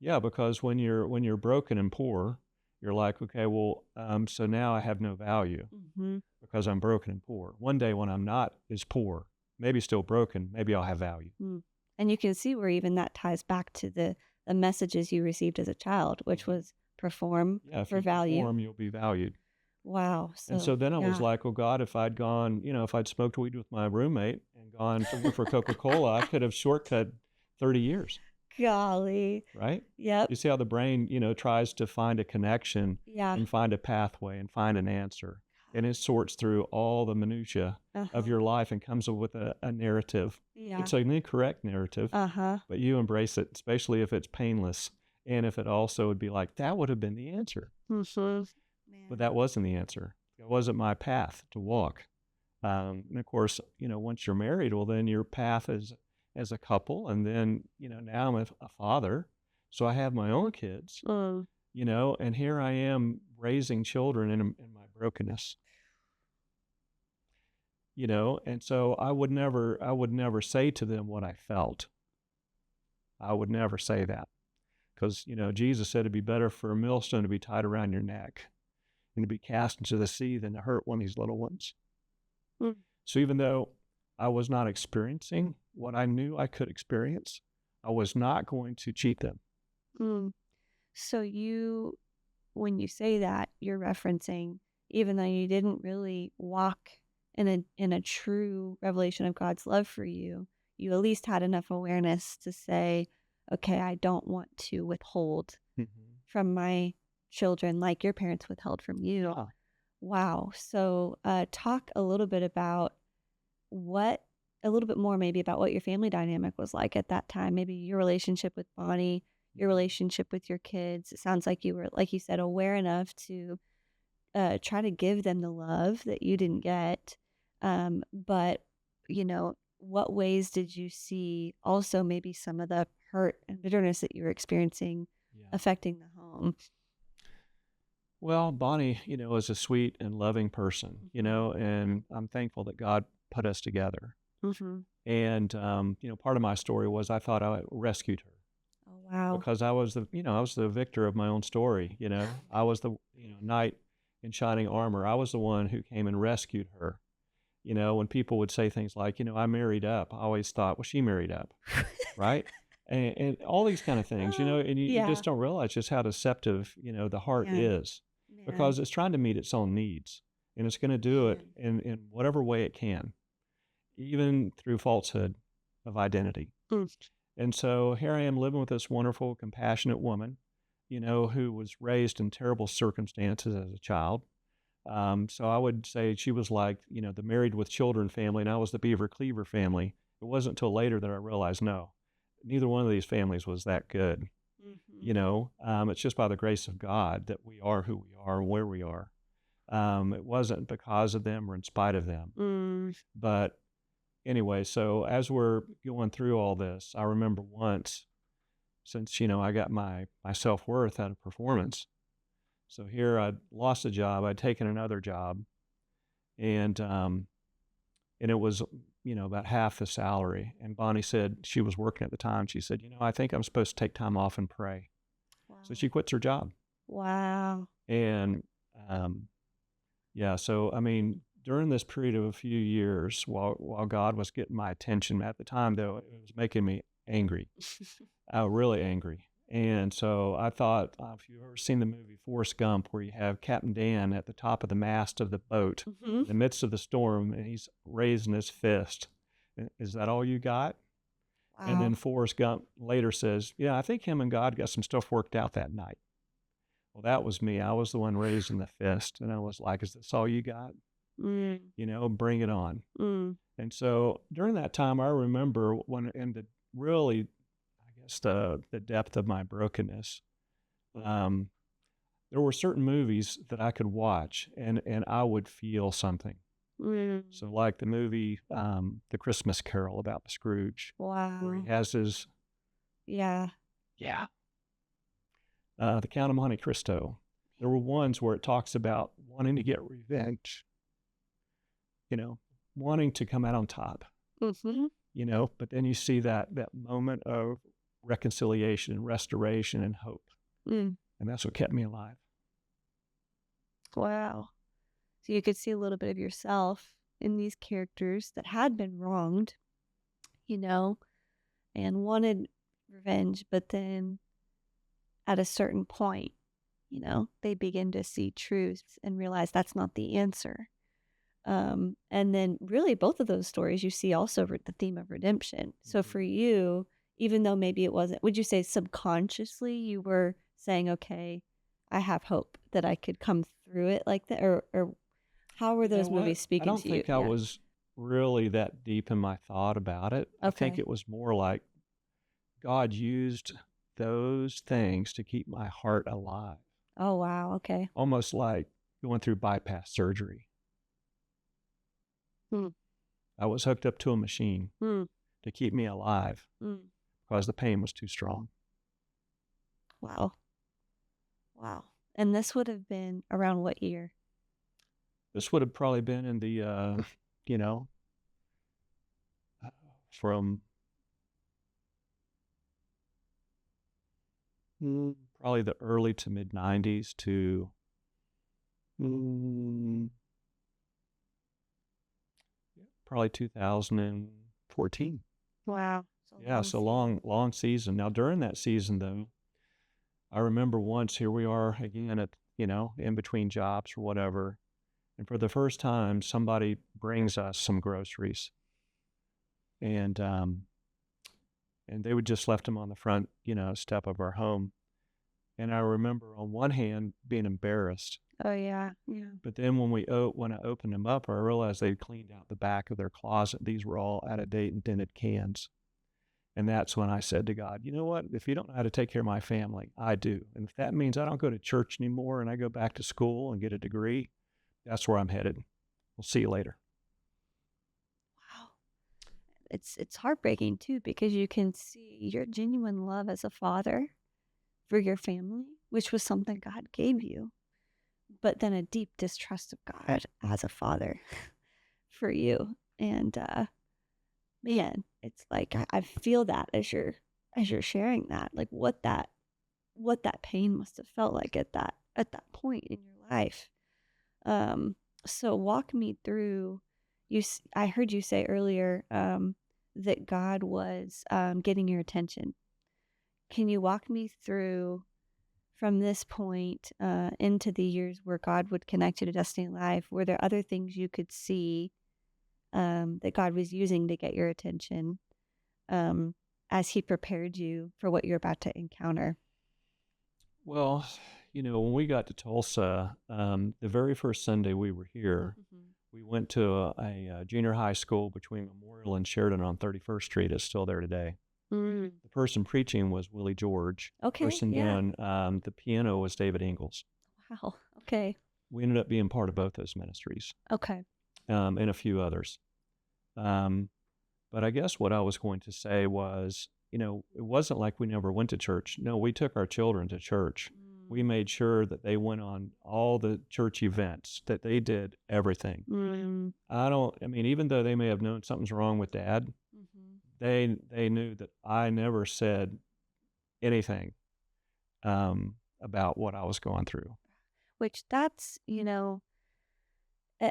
Yeah, because when you're broken and poor, you're like, okay, well, so now I have no value Mm-hmm. because I'm broken and poor. One day when I'm not as poor, maybe still broken, maybe I'll have value. Mm. And you can see where even that ties back to the messages you received as a child, which Mhm. was perform Yeah, if for you value. perform, you'll be valued. Wow. And So so then I was yeah. like, well, God, if I'd gone, if I'd smoked weed with my roommate and gone to work for Coca-Cola, I could have shortcut 30 years, Golly. right? Yep. You see how the brain, tries to find a connection Yeah. and find a pathway and find an answer. And it sorts through all the minutia of Uh-huh. your life and comes up with a narrative. Yeah. It's an incorrect narrative, Uh-huh. but you embrace it, especially if it's painless. And if it also would be like, that would have been the answer. Mm-hmm. But Man. that wasn't the answer. It wasn't my path to walk. And of course, once you're married, well, then your path is as a couple, and then now I'm a father, so I have my own kids, Mm. and here I am raising children in my brokenness, and so I would never say to them what I felt. I would never say that because Jesus said it'd be better for a millstone to be tied around your neck and to be cast into the sea than to hurt one of these little ones. Mm. So even though I was not experiencing what I knew I could experience, I was not going to cheat them. Mm. So when you say that, you're referencing, even though you didn't really walk in a true revelation of God's love for you, you at least had enough awareness to say, okay, I don't want to withhold Mm-hmm. from my children like your parents withheld from you. Yeah. Wow. So talk a little bit about what a little bit more maybe about what your family dynamic was like at that time, maybe your relationship with Bonnie, your relationship with your kids. It sounds like you were, like you said, aware enough to try to give them the love that you didn't get. But, what ways did you see also maybe some of the hurt and bitterness that you were experiencing Yeah. affecting the home? Well, Bonnie, is a sweet and loving person, and I'm thankful that God put us together. Mm-hmm. And, part of my story was I thought I rescued her Oh, wow. because I was the victor of my own story. I was the, knight in shining armor. I was the one who came and rescued her. When people would say things like, I married up, I always thought, well, she married up, right? And all these kind of things, and you Yeah. just don't realize just how deceptive, the heart Man. is because it's trying to meet its own needs and it's going to do it in whatever way it can, even through falsehood of identity. Mm. And so here I am living with this wonderful, compassionate woman. who was raised in terrible circumstances as a child. So I would say she was like, the married with children family, and I was the Beaver Cleaver family. It wasn't until later that I realized, no, neither one of these families was that good. It's just by the grace of God that we are who we are and where we are. It wasn't because of them or in spite of them. But anyway, so as we're going through all this, I remember once, since, I got my self-worth out of performance. So here I'd lost a job, I'd taken another job, and it was, about half the salary. And Bonnie said, she was working at the time, she said, I think I'm supposed to take time off and pray. Wow. So she quits her job. Wow. And so I mean, during this period of a few years, while God was getting my attention at the time, though, it was making me angry, really angry. And so I thought, if you've ever seen the movie Forrest Gump, where you have Captain Dan at the top of the mast of the boat in the midst of the storm, and he's raising his fist. Is that all you got? Wow. And then Forrest Gump later says, yeah, I think him and God got some stuff worked out that night. Well, that was me. I was the one raising the fist. And I was like, is this all you got? Bring it on. And so during that time, I remember when, in the really, I guess, the depth of my brokenness, there were certain movies that I could watch and I would feel something. So like the movie, The Christmas Carol, about the Scrooge. Wow. Where he has his... Yeah. The Count of Monte Cristo. There were ones where it talks about wanting to get revenge, wanting to come out on top, but then you see that moment of reconciliation and restoration and hope. And that's what kept me alive. Wow. So you could see a little bit of yourself in these characters that had been wronged, and wanted revenge, but then at a certain point, they begin to see truth and realize that's not the answer. And then really both of those stories, you see also the theme of redemption. So for you, even though maybe it wasn't, would you say subconsciously you were saying, okay, I have hope that I could come through it like that? Or how were those movies speaking to you? I don't think I was really that deep in my thought about it. Okay. I think it was more like God used those things to keep my heart alive. Oh, wow. Okay. Almost like going through bypass surgery. I was hooked up to a machine to keep me alive because the pain was too strong. Wow. And this would have been around what year? This would have probably been in the, from probably the early to mid 90s to probably 2014. Wow. So long season. Now during that season though, I remember once, here we are again at, in between jobs or whatever. And for the first time, somebody brings us some groceries. And they would just left them on the front, step of our home. And I remember on one hand being embarrassed. Oh, yeah. But then when I opened them up, I realized they'd cleaned out the back of their closet. These were all out of date and dented cans. And that's when I said to God, you know what? If you don't know how to take care of my family, I do. And if that means I don't go to church anymore and I go back to school and get a degree, that's where I'm headed. We'll see you later. Wow. It's heartbreaking too, because you can see your genuine love as a father for your family, which was something God gave you, but then a deep distrust of God as a father for you. And man, it's like I feel that as you're sharing that, like what that pain must have felt like at that point in your life. So walk me through. I heard you say earlier that God was getting your attention. Can you walk me through from this point into the years where God would connect you to Destiny Life? Were there other things you could see that God was using to get your attention as he prepared you for what you're about to encounter? Well, when we got to Tulsa, the very first Sunday we were here, we went to a junior high school between Memorial and Sheridan on 31st Street. It's still there today. Mm. The person preaching was Willie George. Okay, Person yeah. down, the piano was David Ingalls. Wow. Okay. We ended up being part of both those ministries, Okay. and a few others. But I guess what I was going to say was, it wasn't like we never went to church. No, we took our children to church. We made sure that they went on all the church events, that they did everything. Mm. Even though they may have known something's wrong with Dad, they knew that I never said anything about what I was going through. Which that's,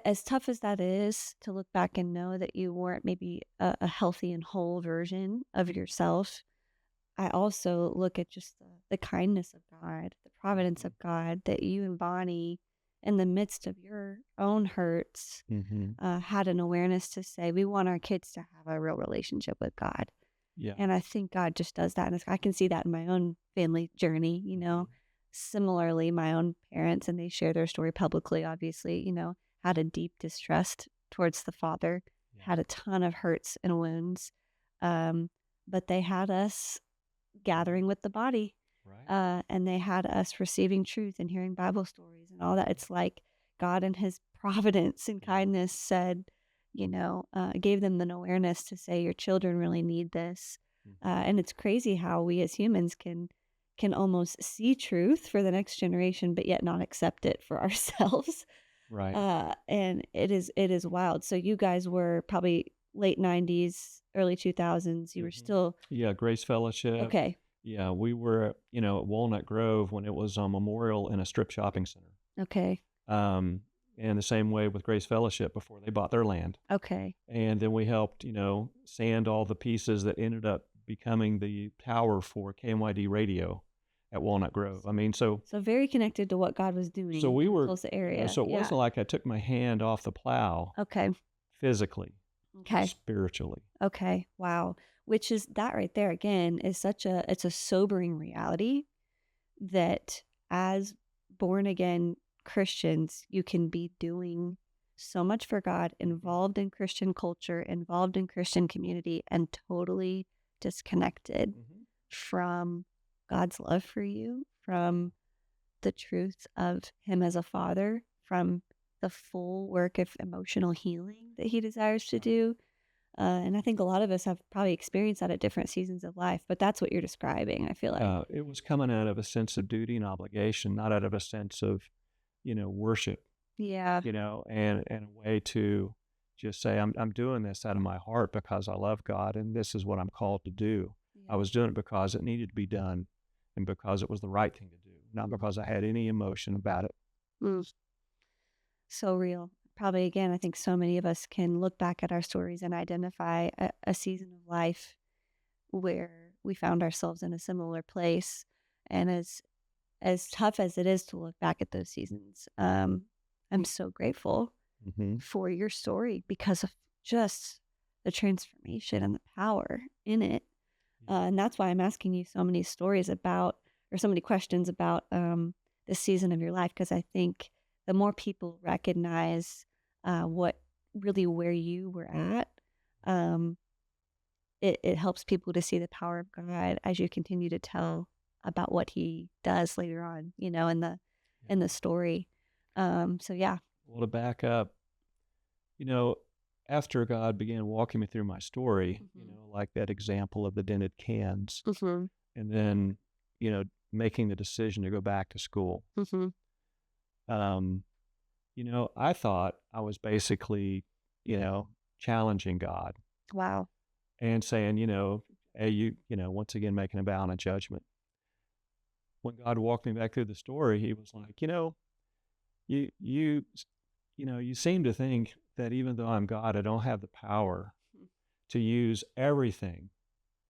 as tough as that is to look back and know that you weren't maybe a healthy and whole version of yourself, I also look at just the kindness of God, the providence of God that you and Bonnie, in the midst of your own hurts, had an awareness to say, we want our kids to have a real relationship with God. Yeah. And I think God just does that. And I can see that in my own family journey, Similarly, my own parents, and they share their story publicly, obviously, had a deep distrust towards the father, had a ton of hurts and wounds. But they had us gathering with the body. Right. And they had us receiving truth and hearing Bible stories and all that. It's like God in his providence and kindness said, gave them an awareness to say, your children really need this. And it's crazy how we as humans can almost see truth for the next generation, but yet not accept it for ourselves. Right. And it is wild. So you guys were probably late 90s, early 2000s. You were still... Yeah, Grace Fellowship. Okay. Yeah, we were, at Walnut Grove when it was on Memorial in a strip shopping center. Okay. And the same way with Grace Fellowship before they bought their land. Okay. And then we helped, sand all the pieces that ended up becoming the tower for KMYD radio at Walnut Grove. So very connected to what God was doing. So we were in the Tulsa area. So it wasn't like I took my hand off the plow. Okay. Physically. Okay. Spiritually. Okay. Wow. Which is that right there again is it's a sobering reality that as born again Christians, you can be doing so much for God, involved in Christian culture, involved in Christian community, and totally disconnected from God's love for you, from the truth of him as a father, from the full work of emotional healing that he desires to do. And I think a lot of us have probably experienced that at different seasons of life, but that's what you're describing, I feel like. It was coming out of a sense of duty and obligation, not out of a sense of, worship. Yeah. And a way to just say, I'm doing this out of my heart because I love God and this is what I'm called to do. Yeah. I was doing it because it needed to be done and because it was the right thing to do, not because I had any emotion about it. So real. Probably, again, I think so many of us can look back at our stories and identify a season of life where we found ourselves in a similar place. And as tough as it is to look back at those seasons, I'm so grateful for your story because of just the transformation and the power in it. And that's why I'm asking you so many stories about, or so many questions about this season of your life, because I think the more people recognize where you were at, it helps people to see the power of God as you continue to tell about what he does later on, in the story. So yeah. Well, to back up, after God began walking me through my story, like that example of the dented cans, and then, making the decision to go back to school. I thought I was basically, challenging God. Wow. And saying, hey, once again, making a vow and a judgment. When God walked me back through the story, he was like, you seem to think that even though I'm God, I don't have the power to use everything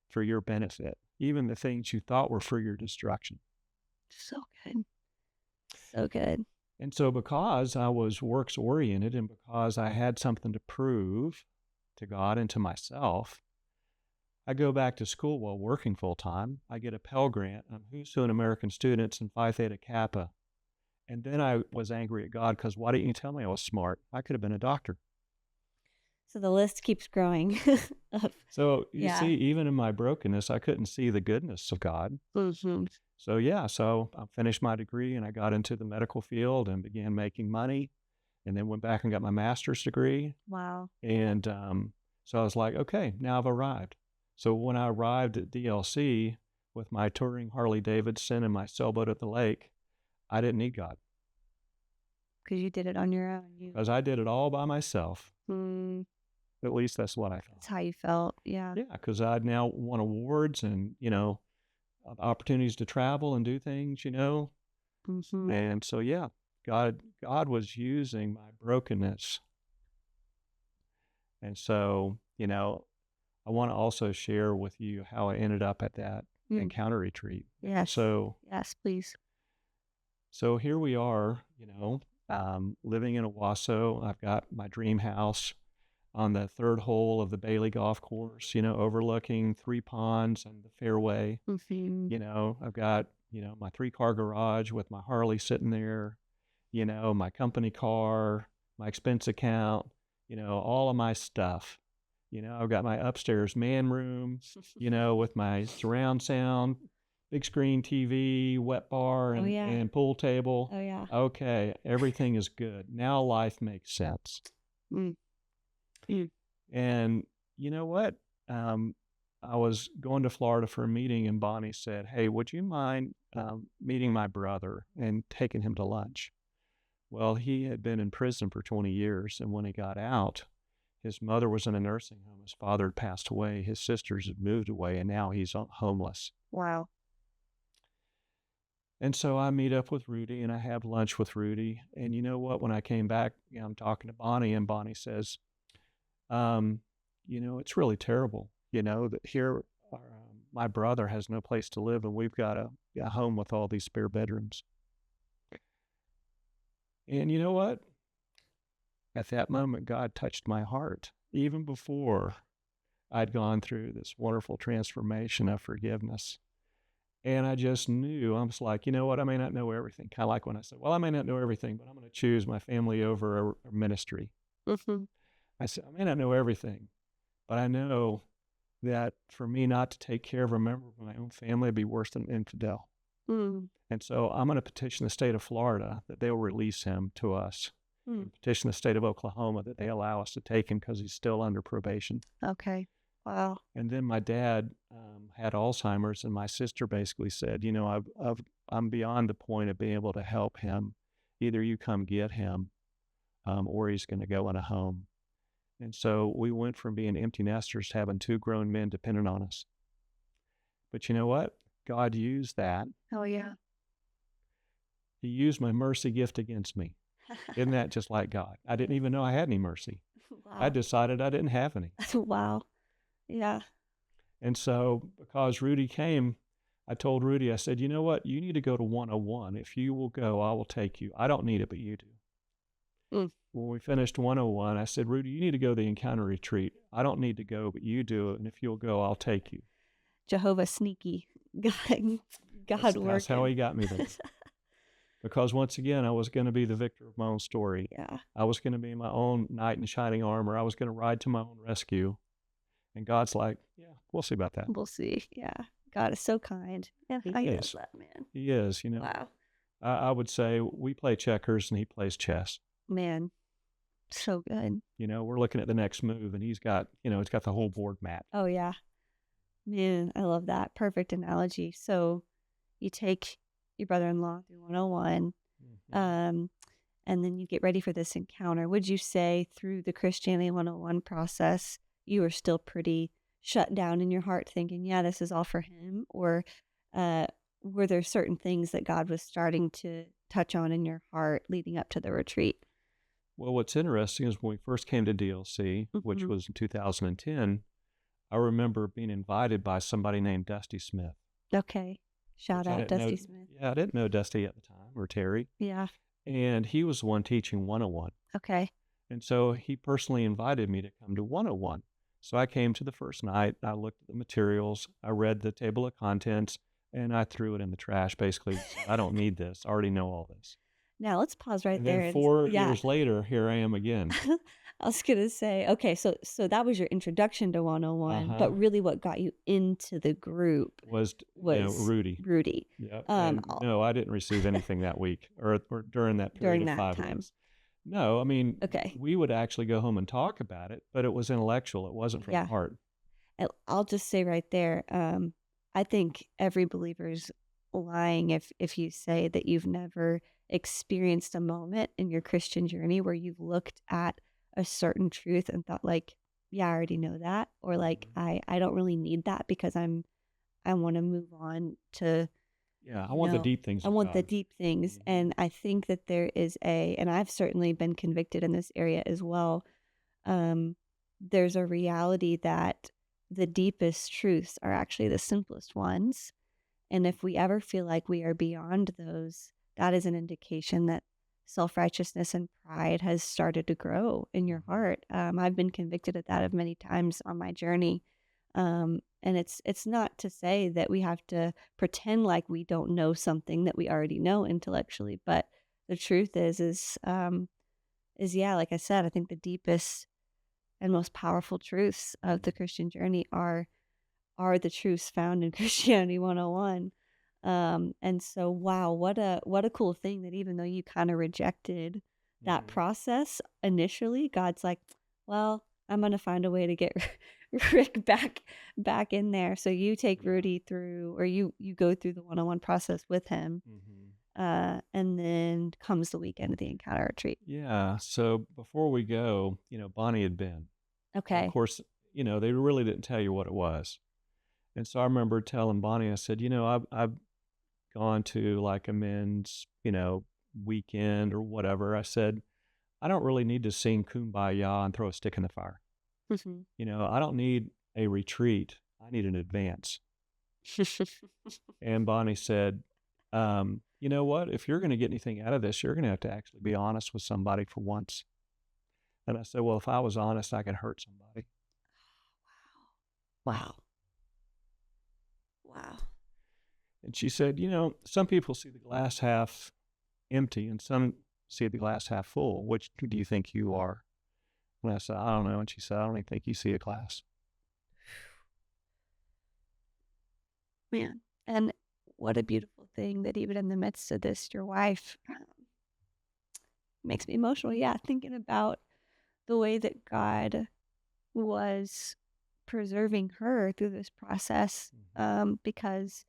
for your benefit, even the things you thought were for your destruction. So good. So good. And so because I was works oriented and because I had something to prove to God and to myself, I go back to school while working full time. I get a Pell Grant. I'm Who's Who in American Students and Phi Theta Kappa. And then I was angry at God because why didn't you tell me I was smart? I could have been a doctor. So the list keeps growing. So you Yeah. see, even in my brokenness, I couldn't see the goodness of God. Mm-hmm. So I finished my degree and I got into the medical field and began making money, and then went back and got my master's degree. Wow. And so I was like, okay, now I've arrived. So when I arrived at DLC with my touring Harley Davidson and my sailboat at the lake, I didn't need God Because you did it on your own. because I did it all by myself. Mm, At least that's what I that's thought. how you felt. Yeah. Yeah, because I'd now won awards and, opportunities to travel and do things, Mm-hmm. And so, yeah, God was using my brokenness. And so, I want to also share with you how I ended up at that encounter retreat. Yes. Yes, please. So here we are, living in Owasso. I've got my dream house on the third hole of the Bailey Golf Course, overlooking 3 ponds and the fairway. Mm-hmm. I've got, my 3-car garage with my Harley sitting there, my company car, my expense account, all of my stuff. I've got my upstairs man room, with my surround sound, big screen TV, wet bar, Oh, yeah. and pool table. Oh, yeah. Okay, everything is good. Now life makes sense. Mm. Mm. And you know what? I was going to Florida for a meeting, and Bonnie said, "Hey, would you mind meeting my brother and taking him to lunch?" Well, he had been in prison for 20 years, and when he got out, his mother was in a nursing home. His father had passed away. His sisters had moved away, and now he's homeless. Wow. And so I meet up with Rudy, and I have lunch with Rudy. And you know what? When I came back, I'm talking to Bonnie, and Bonnie says, it's really terrible, that here my brother has no place to live, and we've got a home with all these spare bedrooms. And you know what? At that moment, God touched my heart, even before I'd gone through this wonderful transformation of forgiveness. And I just knew, I was like, you know what? I may not know everything. Kind of like when I said, well, I may not know everything, but I'm going to choose my family over a ministry. Mm-hmm. I said, I may not know everything, but I know that for me not to take care of a member of my own family would be worse than an infidel. Mm. And so I'm going to petition the state of Florida that they'll release him to us. And petition the state of Oklahoma that they allow us to take him because he's still under probation. Okay. Wow. And then my dad had Alzheimer's, and my sister basically said, I'm beyond the point of being able to help him. Either you come get him, or he's going to go in a home. And so we went from being empty nesters to having 2 grown men dependent on us. But you know what? God used that. Oh, yeah. He used my mercy gift against me. Isn't that just like God? I didn't even know I had any mercy. Wow. I decided I didn't have any. Wow. Yeah. And so because Rudy came, I told Rudy, I said, you know what? You need to go to 101. If you will go, I will take you. I don't need it, but you do. When we finished 101, I said, Rudy, you need to go to the encounter retreat. I don't need to go, but you do it. And if you'll go, I'll take you. Jehovah sneaky. God working. That's how he got me there. Because once again, I was going to be the victor of my own story. Yeah. I was going to be my own knight in shining armor. I was going to ride to my own rescue. And God's like, yeah, we'll see about that. We'll see. Yeah. God is so kind. And He I is. love that, man. He is, Wow. I would say we play checkers and he plays chess. Man, so good. We're looking at the next move, and he's got the whole board map. Oh, yeah. Man, I love that. Perfect analogy. So you take your brother-in-law through 101, and then you get ready for this encounter. Would you say through the Christianity 101 process, you were still pretty shut down in your heart thinking, yeah, this is all for him? Or were there certain things that God was starting to touch on in your heart leading up to the retreat? Well, what's interesting is when we first came to DLC, which was in 2010, I remember being invited by somebody named Dusty Smith. Okay. Shout out Dusty Smith. Yeah, I didn't know Dusty at the time, or Terry. Yeah. And he was the one teaching 101. Okay. And so he personally invited me to come to 101. So I came to the first night, I looked at the materials, I read the table of contents, and I threw it in the trash, basically. I don't need this. I already know all this. Now let's pause right And there then and 4 yeah. years later, here I am again. I was gonna say, okay, so that was your introduction to 101, but really what got you into the group Was, was Rudy. Rudy. Yep. Um, And no, I didn't receive anything that week or during that period during of that 5 time. weeks. No, I mean, Okay. we would actually go home and talk about it, but it was intellectual. It wasn't from the Yeah. heart. I'll just say right there, I think every believer's lying if you say that you've never experienced a moment in your Christian journey where you've looked at a certain truth and thought like, yeah, I already know that, or like I don't really need that because I want to move on to Yeah, I want the deep things I of want the God. deep things. And I think that there is and I've certainly been convicted in this area as well. There's a reality that the deepest truths are actually the simplest ones. And if we ever feel like we are beyond those, that is an indication that self-righteousness and pride has started to grow in your heart. I've been convicted of that of many times on my journey. And it's not to say that we have to pretend like we don't know something that we already know intellectually, but the truth is yeah, like I said, I think the deepest and most powerful truths of the Christian journey are the truths found in Christianity 101. And so wow, what a cool thing that even though you kind of rejected that process initially, God's like, well, I'm going to find a way to get Rick back in there. So you take Rudy through, or you go through the 101 process with him. And then comes the weekend of the encounter retreat. Yeah. So before we go, Bonnie had been. Okay. Of course, they really didn't tell you what it was. And so I remember telling Bonnie, I said, I've gone to like a men's, weekend or whatever. I said, I don't really need to sing Kumbaya and throw a stick in the fire. I don't need a retreat. I need an advance. And Bonnie said, you know what? If you're going to get anything out of this, you're going to have to actually be honest with somebody for once. And I said, well, if I was honest, I could hurt somebody. Wow. And she said, some people see the glass half empty and some see the glass half full. Which do you think you are? And I said, I don't know. And she said, I don't even think you see a glass. Man, and what a beautiful thing that even in the midst of this, your wife makes me emotional. Yeah, thinking about the way that God was preserving her through this process. Because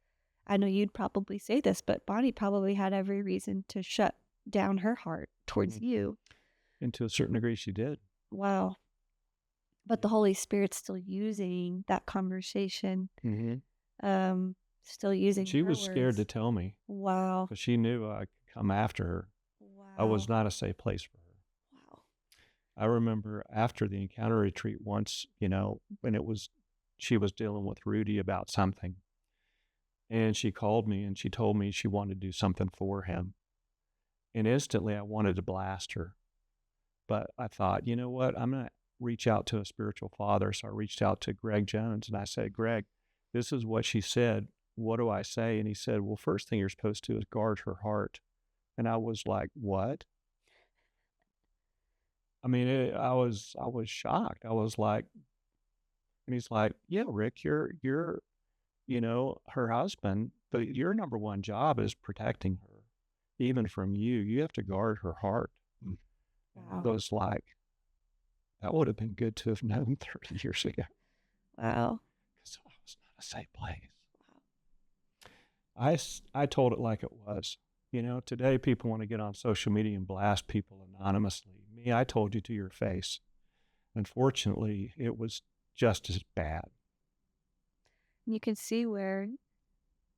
I know you'd probably say this, but Bonnie probably had every reason to shut down her heart towards you. And to a certain degree, she did. Wow. But the Holy Spirit's still using that conversation. Still using She was words. scared to tell me. Wow. Because she knew I could come after her. Wow. I was not a safe place for her. Wow. I remember after the encounter retreat once, when she was dealing with Rudy about something. And she called me and she told me she wanted to do something for him. And instantly I wanted to blast her. But I thought, you know what? I'm going to reach out to a spiritual father. So I reached out to Greg Jones and I said, Greg, this is what she said. What do I say? And he said, well, first thing you're supposed to do is guard her heart. And I was like, what? I mean, I was shocked. I was like, and he's like, yeah, Rick, you're, her husband, but your number one job is protecting her, even from you. You have to guard her heart. Wow. I was like, that would have been good to have known 30 years ago. Wow. Because I was not a safe place. Wow. I told it like it was. Today people want to get on social media and blast people anonymously. Me, I told you to your face. Unfortunately, it was just as bad. You can see where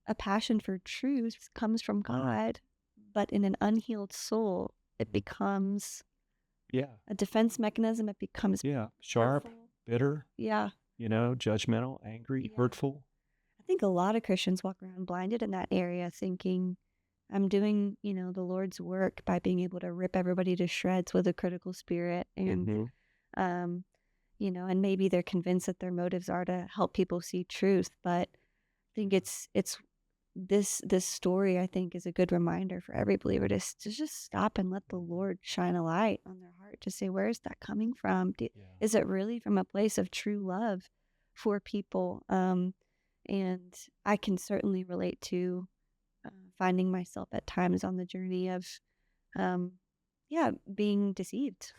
a passion for truth comes from God, but in an unhealed soul, it becomes a defense mechanism. It becomes sharp, hurtful. bitter, Yeah, judgmental, angry, hurtful. I think a lot of Christians walk around blinded in that area thinking, I'm doing, the Lord's work by being able to rip everybody to shreds with a critical spirit. And, and maybe they're convinced that their motives are to help people see truth, but I think it's this story, I think, is a good reminder for every believer to just stop and let the Lord shine a light on their heart to say, where is that coming from? Yeah. Is it really from a place of true love for people? And I can certainly relate to finding myself at times on the journey of, being deceived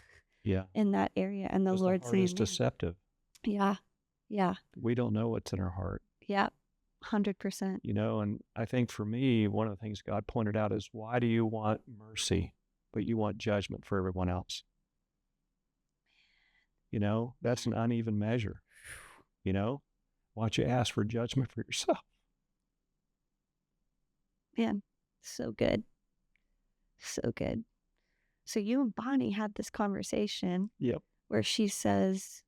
Yeah. in that area. And the Because the Lord heart is saying, man, deceptive. yeah, yeah, We don't know what's in our heart. yeah, 100%. And I think for me, one of the things God pointed out is, why do you want mercy, but you want judgment for everyone else? That's an uneven measure. Why don't you ask for judgment for yourself? Man, so good. So good. So you and Bonnie had this conversation Yep. where she says,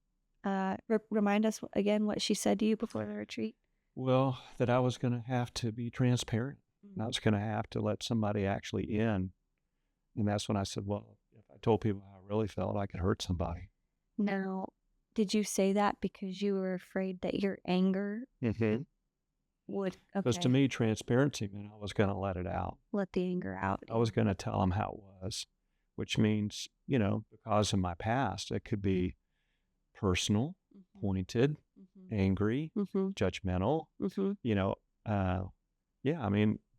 remind us again what she said to you before the retreat. Well, that I was going to have to be transparent. I was going to have to let somebody actually in. And that's when I said, well, if I told people how I really felt, I could hurt somebody. Now, did you say that because you were afraid that your anger would, Because to me, transparency meant I was going to let it out. let the anger out? I was going to tell them how it was, which means, because of my past, it could be personal, pointed, angry, judgmental,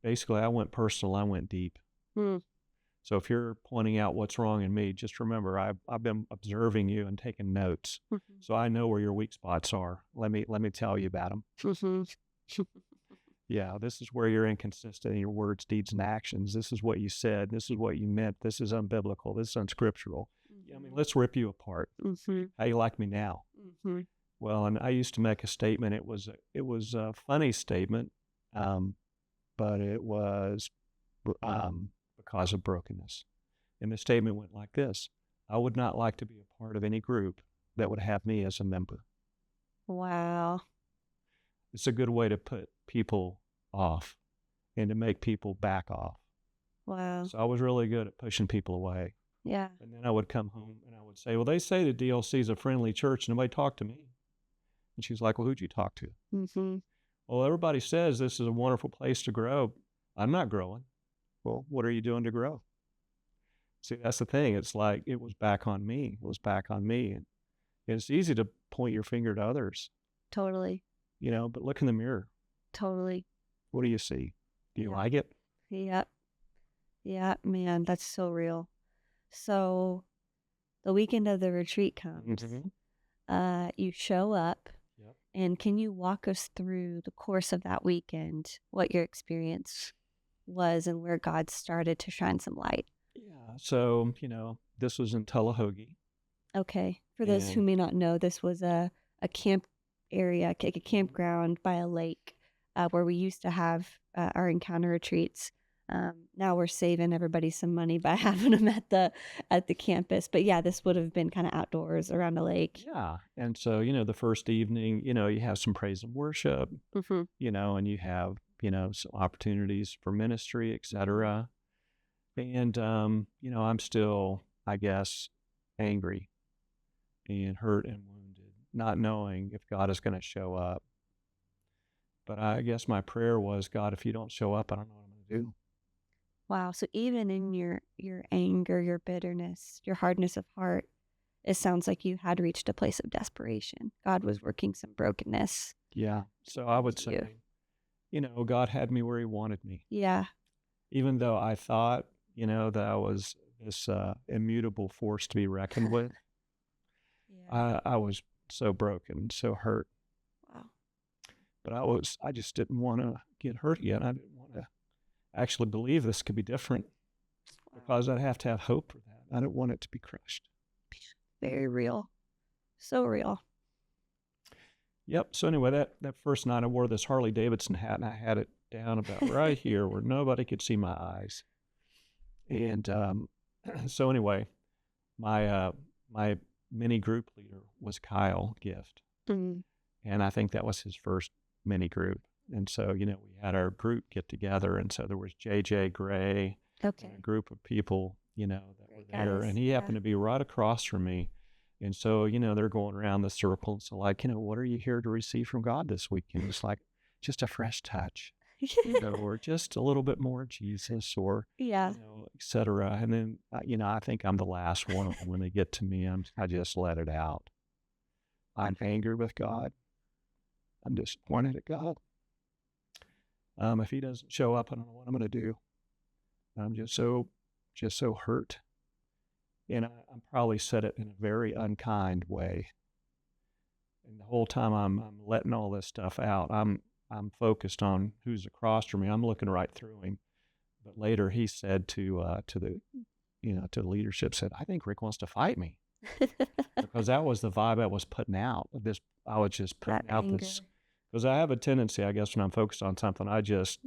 basically I went personal, I went deep. So if you're pointing out what's wrong in me, just remember, I've been observing you and taking notes. So I know where your weak spots are. Let me tell you about them. Yeah, this is where you're inconsistent in your words, deeds, and actions. This is what you said. This is what you meant. This is unbiblical. This is unscriptural. Let's rip you apart. How you like me now? Well, and I used to make a statement. It was a funny statement, but it was because of brokenness. And the statement went like this: I would not like to be a part of any group that would have me as a member. Wow. It's a good way to put people off and to make people back off. Wow. So I was really good at pushing people away. Yeah. And then I would come home and I would say, well, they say the DLC is a friendly church. Nobody talked to me. And she's like, well, who'd you talk to? Well, everybody says this is a wonderful place to grow. I'm not growing. Well, what are you doing to grow? See, that's the thing. It's like it was back on me. It was back on me. And it's easy to point your finger to others. Totally. But look in the mirror. Totally. What do you see? Do you like it? Yep. Yeah, man, that's so real. So the weekend of the retreat comes. You show up. Yep. And can you walk us through the course of that weekend, what your experience was and where God started to shine some light? Yeah. So, this was in Tullahoge. Okay. For those who may not know, this was a camp area, a campground by a lake where we used to have our encounter retreats. Now we're saving everybody some money by having them at the campus. But yeah, this would have been kind of outdoors around a lake. Yeah. And so, the first evening, you have some praise and worship, and you have, some opportunities for ministry, etc. And, I'm still, I guess, angry and hurt and wounded, not knowing if God is going to show up. But I guess my prayer was, God, if you don't show up, I don't know what I'm going to do. Wow. So even in your anger, your bitterness, your hardness of heart, it sounds like you had reached a place of desperation. God was working some brokenness. Yeah. So I would say, God had me where he wanted me. Yeah. Even though I thought, that I was this immutable force to be reckoned with, I was so broken, so hurt. Wow. But I just didn't want to get hurt again. I didn't want to actually believe this could be different because I'd have to have hope for that. I didn't want it to be crushed. Very real. So real. Yep. So anyway, that first night I wore this Harley Davidson hat and I had it down about right here where nobody could see my eyes. And so anyway, my mini group leader was Kyle Gift. And I think that was his first mini group. And so, we had our group get together. And so there was JJ Gray, and a group of people, that were there. And he happened to be right across from me And so, they're going around the circle. So like, what are you here to receive from God this week? And it's like, just a fresh touch, or just a little bit more Jesus, or, Yeah. et cetera. And then, I think I'm the last one. When they get to me, I just let it out. I'm angry with God. I'm disappointed at God. If he doesn't show up, I don't know what I'm going to do. I'm just so hurt. And I probably said it in a very unkind way. And the whole time I'm letting all this stuff out, I'm focused on who's across from me. I'm looking right through him. But later he said to the leadership, said, I think Rick wants to fight me. Because that was the vibe I was putting out. I was just putting out anger. this, because I have a tendency, I guess, when I'm focused on something, I just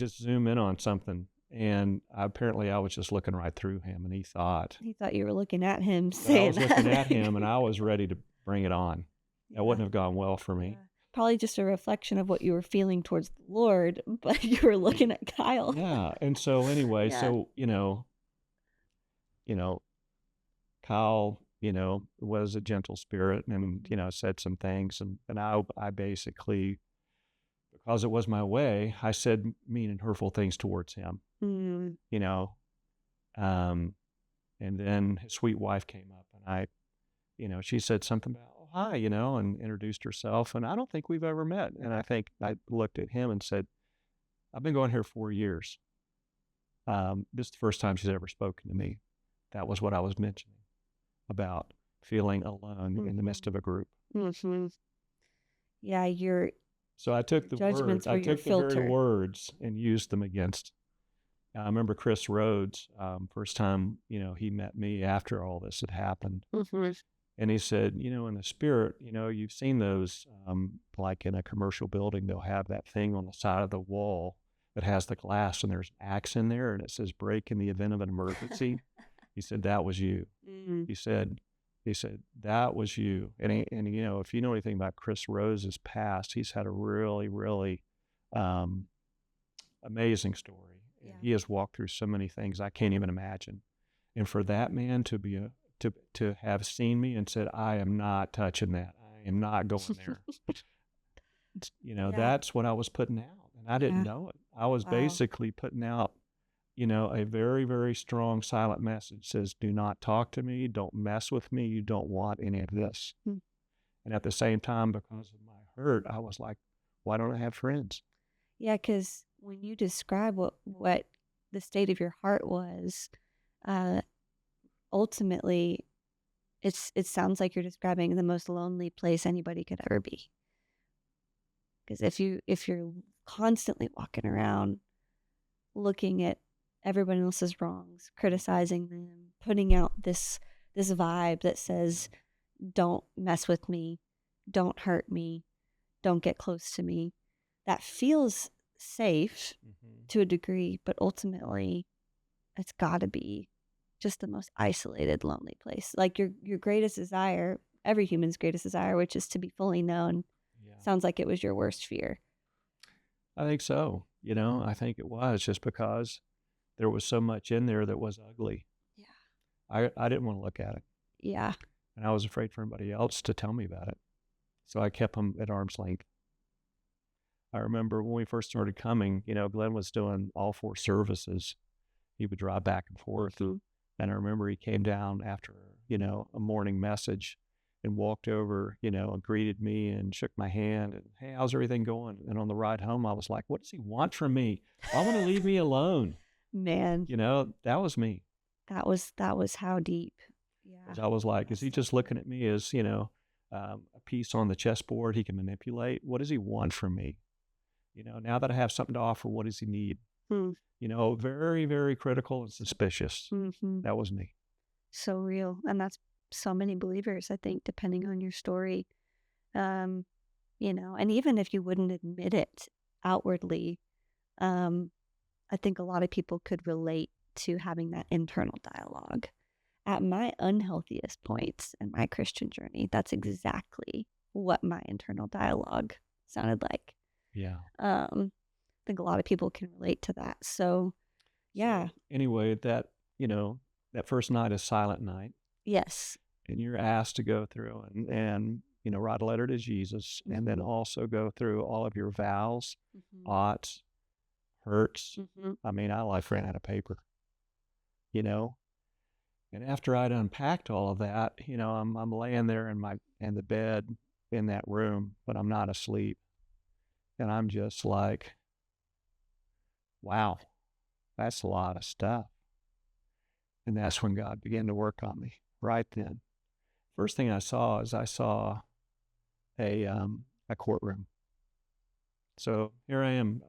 zoom in on something. And apparently I was just looking right through him, and he thought you were looking at him that I saying was looking at him, and I was ready to bring it on. Yeah. That wouldn't have gone well for me. Yeah. Probably just a reflection of what you were feeling towards the Lord, but you were looking at Kyle. Yeah. And so anyway, Yeah. Kyle, was a gentle spirit, and, said some things, and I basically, because it was my way, I said mean and hurtful things towards him, Mm. And then his sweet wife came up, and she said something about, oh, hi, and introduced herself. And I don't think we've ever met. And I think I looked at him and said, I've been going here 4 years. This is the first time she's ever spoken to me. That was what I was mentioning about feeling alone in the midst of a group. Mm-hmm. Yeah, so I took the judgments words, I were your took the very filter. words and used them against. I remember Chris Rhodes, first time, he met me after all this had happened. Mm-hmm. And he said, in the spirit, you've seen those, like in a commercial building, they'll have that thing on the side of the wall that has the glass, and there's an axe in there, and it says break in the event of an emergency. He said, that was you. Mm-hmm. He said, that was you. And if you know anything about Chris Rose's past, he's had a really, really amazing story. Yeah. He has walked through so many things I can't even imagine. And for that man to be to have seen me and said, I am not touching that. I am not going there. Yeah. That's what I was putting out. And I didn't know it. I was basically putting out, a very, very strong silent message. Says, do not talk to me. Don't mess with me. You don't want any of this. Hmm. And at the same time, because of my hurt, I was like, why don't I have friends? Yeah, because when you describe what the state of your heart was, ultimately, it sounds like you're describing the most lonely place anybody could ever be. Because if you're constantly walking around looking at everyone else's wrongs, criticizing them, putting out this vibe that says, don't mess with me, don't hurt me, don't get close to me, that feels safe to a degree, but ultimately it's got to be just the most isolated, lonely place. Like your greatest desire, every human's greatest desire, which is to be fully known, sounds like it was your worst fear. I think so. I think it was, just because there was so much in there that was ugly. Yeah. I didn't want to look at it. Yeah. And I was afraid for anybody else to tell me about it. So I kept them at arm's length. I remember when we first started coming, Glenn was doing all 4 services. He would drive back and forth. Mm-hmm. And I remember he came down after, a morning message and walked over, and greeted me and shook my hand and, hey, how's everything going? And on the ride home, I was like, what does he want from me? Why want to leave me alone? Man. That was me. That was how deep. Yeah. I was like, is he just looking at me as, a piece on the chessboard he can manipulate? What does he want from me? Now that I have something to offer, what does he need? Very, very critical and suspicious. Mm-hmm. That was me. So real. And that's so many believers, I think, depending on your story. And even if you wouldn't admit it outwardly, I think a lot of people could relate to having that internal dialogue. At my unhealthiest points in my Christian journey, that's exactly what my internal dialogue sounded like. Yeah. I think a lot of people can relate to that. So, yeah. So anyway, that first night is silent night. Yes. And you're asked to go through and write a letter to Jesus, and then also go through all of your vows, oughts, hurts. I mean, I ran out of paper, And after I'd unpacked all of that, I'm laying there in the bed in that room, but I'm not asleep. And I'm just like, wow, that's a lot of stuff. And that's when God began to work on me right then. First thing I saw is a courtroom. So here I am,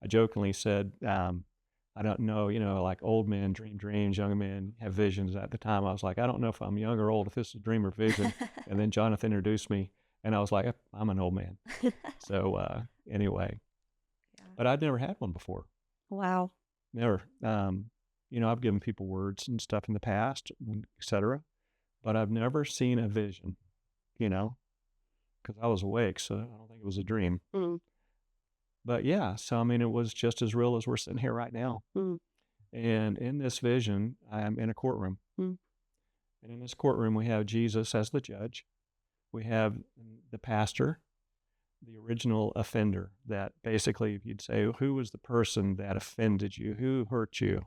I jokingly said, I don't know, like old men dream dreams, young men have visions. At the time, I was like, I don't know if I'm young or old, if this is a dream or vision. And then Jonathan introduced me, and I was like, I'm an old man. So anyway, but I'd never had one before. Wow. Never. I've given people words and stuff in the past, etc., but I've never seen a vision, because I was awake, so I don't think it was a dream. But yeah, so I mean, it was just as real as we're sitting here right now. And in this vision, I'm in a courtroom. And in this courtroom, we have Jesus as the judge. We have the pastor, the original offender, that basically, if you'd say, who was the person that offended you? Who hurt you?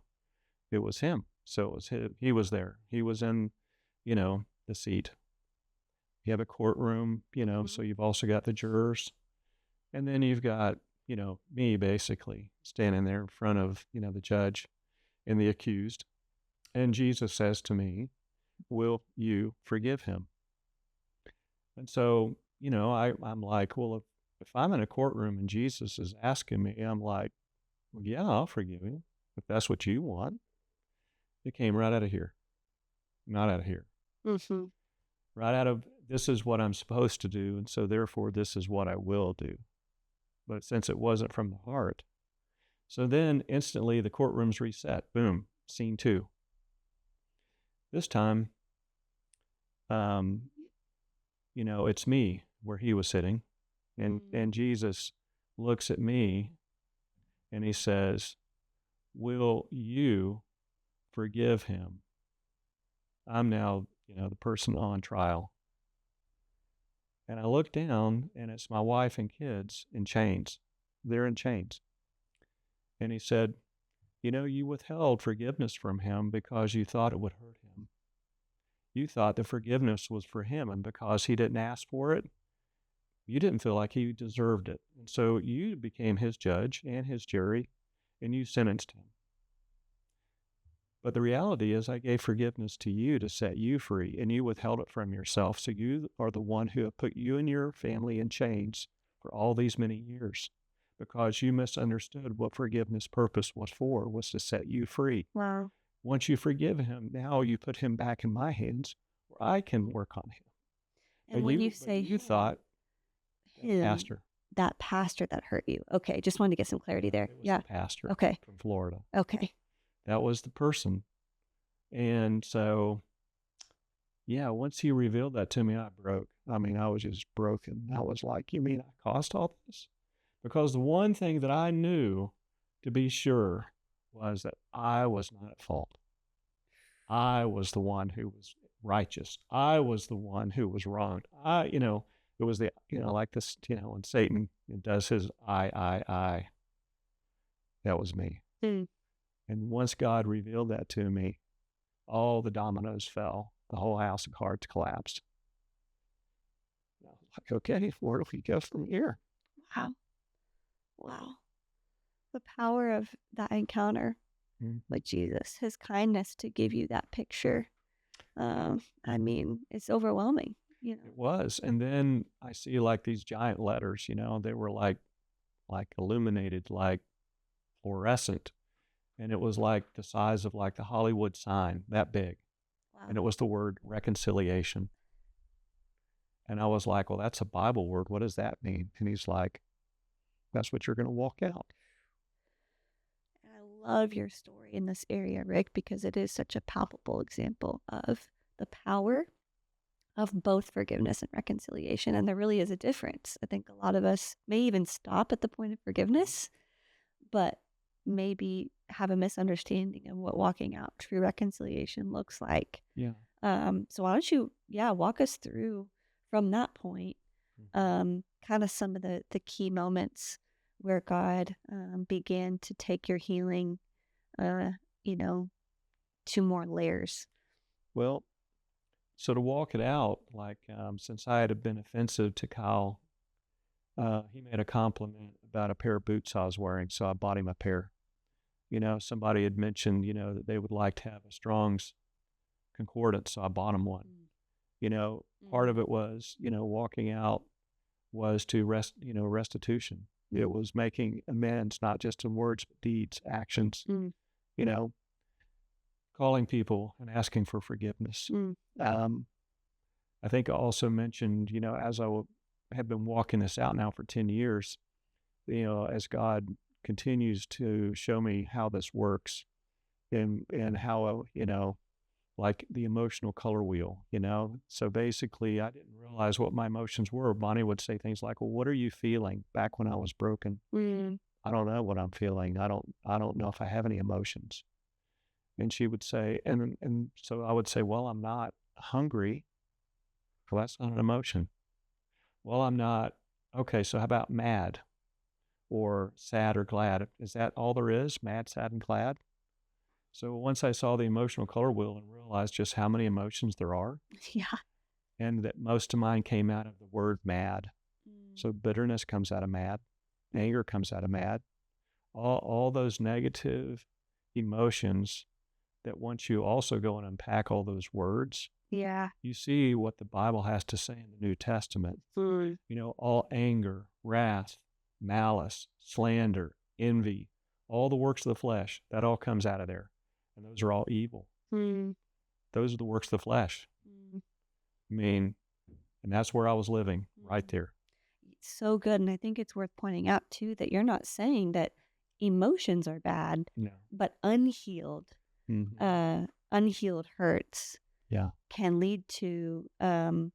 It was him. So it was him. He was there. He was in, the seat. You have a courtroom, so you've also got the jurors. And then you've got, me basically standing there in front of, the judge and the accused. And Jesus says to me, will you forgive him? And so, I'm like, well, if I'm in a courtroom and Jesus is asking me, I'm like, well, yeah, I'll forgive him if that's what you want. It came right out of here, not out of here. Right out of, this is what I'm supposed to do, and so therefore this is what I will do. But since it wasn't from the heart, so then instantly the courtroom's reset. Boom, scene 2. This time, it's me where he was sitting, and Jesus looks at me and he says, will you forgive him? I'm now, the person on trial. And I look down, and it's my wife and kids in chains. They're in chains. And he said, you withheld forgiveness from him because you thought it would hurt him. You thought the forgiveness was for him, and because he didn't ask for it, you didn't feel like he deserved it. And so you became his judge and his jury, and you sentenced him. But the reality is I gave forgiveness to you to set you free, and you withheld it from yourself. So you are the one who have put you and your family in chains for all these many years because you misunderstood what forgiveness purpose was to set you free. Wow. Once you forgive him, now you put him back in my hands where I can work on him. And when you say you thought him, pastor. That pastor that hurt you. Okay, just wanted to get some clarity there. It was the pastor from Florida. Okay. That was the person. And so, once he revealed that to me, I broke. I mean, I was just broken. I was like, you mean I caused all this? Because the one thing that I knew to be sure was that I was not at fault. I was the one who was righteous. I was the one who was wronged. It was like this, when Satan does his I. That was me. And once God revealed that to me, all the dominoes fell. The whole house of cards collapsed. I was like, okay, where do we go from here? Wow. The power of that encounter with Jesus, his kindness to give you that picture. I mean, it's overwhelming. It was. And then I see like these giant letters, they were like illuminated, like fluorescent. And it was like the size of like the Hollywood sign, that big. Wow. And it was the word reconciliation. And I was like, well, that's a Bible word. What does that mean? And he's like, that's what you're going to walk out. And I love your story in this area, Rick, because it is such a palpable example of the power of both forgiveness and reconciliation. And there really is a difference. I think a lot of us may even stop at the point of forgiveness, but maybe have a misunderstanding of what walking out true reconciliation looks like. Yeah. So why don't you, walk us through from that point, kind of some of the key moments where God began to take your healing, uh, you know, to more layers. Well, so to walk it out, like since I had been offensive to Kyle, he made a compliment about a pair of boots I was wearing, so I bought him a pair. Somebody had mentioned, that they would like to have a Strong's concordance, so I bought him one. Part of it was, walking out was to restitution. It was making amends, not just in words, but deeds, actions, you know, calling people and asking for forgiveness. I think I also mentioned, as have been walking this out now for 10 years, as God continues to show me how this works and how, like the emotional color wheel, So basically, I didn't realize what my emotions were. Bonnie would say things like, well, what are you feeling back when I was broken? I don't know what I'm feeling. I don't know if I have any emotions. And she would say, and so I would say, well, I'm not hungry. Well, that's not an emotion. Well, I'm not. Okay, so how about mad or sad or glad? Is that all there is? Mad, sad, and glad? So once I saw the emotional color wheel and realized just how many emotions there are, Yeah. and that most of mine came out of the word mad. So bitterness comes out of mad, anger comes out of mad. All those negative emotions that once you also go and unpack all those words, you see what the Bible has to say in the New Testament. All anger, wrath, malice, slander, envy, all the works of the flesh, that all comes out of there. And those are all evil. Those are the works of the flesh. I mean, and that's where I was living, right there. So good. And I think it's worth pointing out, too, that you're not saying that emotions are bad, but unhealed, unhealed hurts can lead to, and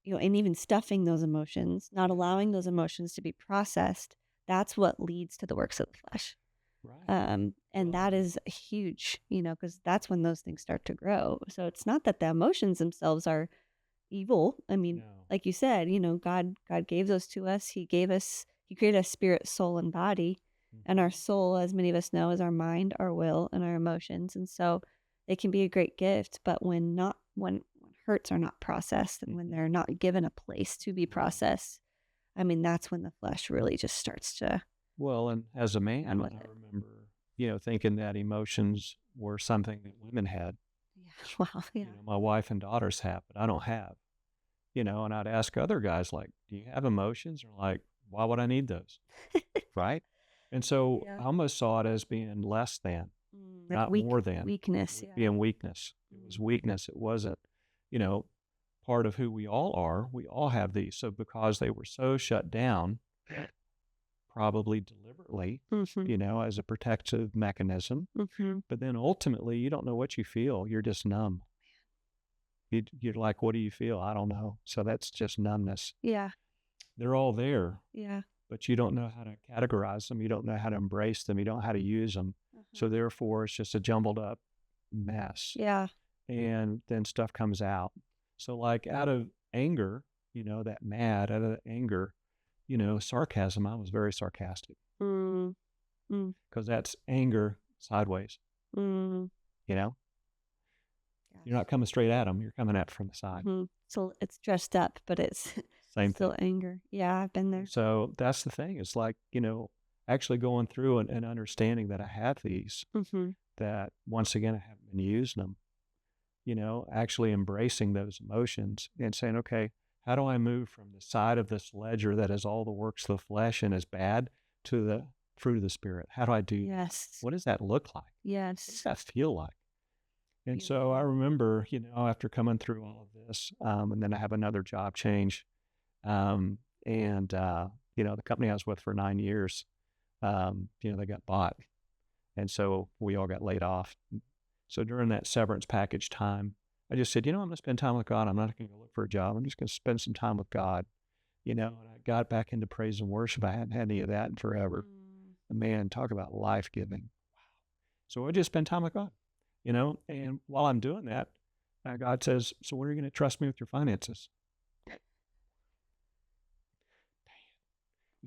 even stuffing those emotions, not allowing those emotions to be processed. That's what leads to the works of the flesh. Right. And that is huge, because that's when those things start to grow. So it's not that the emotions themselves are evil. I mean, like you said, God gave those to us. He created a spirit, soul, and body. And our soul, as many of us know, is our mind, our will, and our emotions. And so they can be a great gift, but when hurts are not processed and when they're not given a place to be processed, I mean, that's when the flesh really just starts to. Well, and as a man, I remember, thinking that emotions were something that women had. Wow. Yeah. My wife and daughters have, but I don't have. And I'd ask other guys, like, do you have emotions? Or like, why would I need those? Right? And so I almost saw it as being less than, not more than. Weakness. Being weakness. It was weakness. It wasn't, part of who we all are. We all have these. So because they were so shut down, probably deliberately, as a protective mechanism. But then ultimately, you don't know what you feel. You're just numb. You're like, what do you feel? I don't know. So that's just numbness. Yeah. They're all there. Yeah. But you don't know how to categorize them. You don't know how to embrace them. You don't know how to use them. So therefore, it's just a jumbled up mess. Yeah. And then stuff comes out. So like out of anger, that mad, out of anger, sarcasm, I was very sarcastic. Because that's anger sideways. You're not coming straight at them. You're coming at from the side. So it's dressed up, but it's still anger. Yeah, I've been there. So that's the thing. It's like, actually going through and understanding that I have these, that once again, I haven't been using them, actually embracing those emotions and saying, okay, how do I move from the side of this ledger that is all the works of the flesh and is bad to the fruit of the Spirit? How do I do that? What does that look like? Yes. What does that feel like? And so I remember, after coming through all of this, and then I have another job change, the company I was with for 9 years, they got bought. And so we all got laid off. So during that severance package time, I just said, I'm going to spend time with God. I'm not going to go look for a job. I'm just going to spend some time with God, and I got back into praise and worship. I hadn't had any of that in forever. And man, talk about life-giving. So I just spend time with God, and while I'm doing that, God says, so when are you going to trust me with your finances?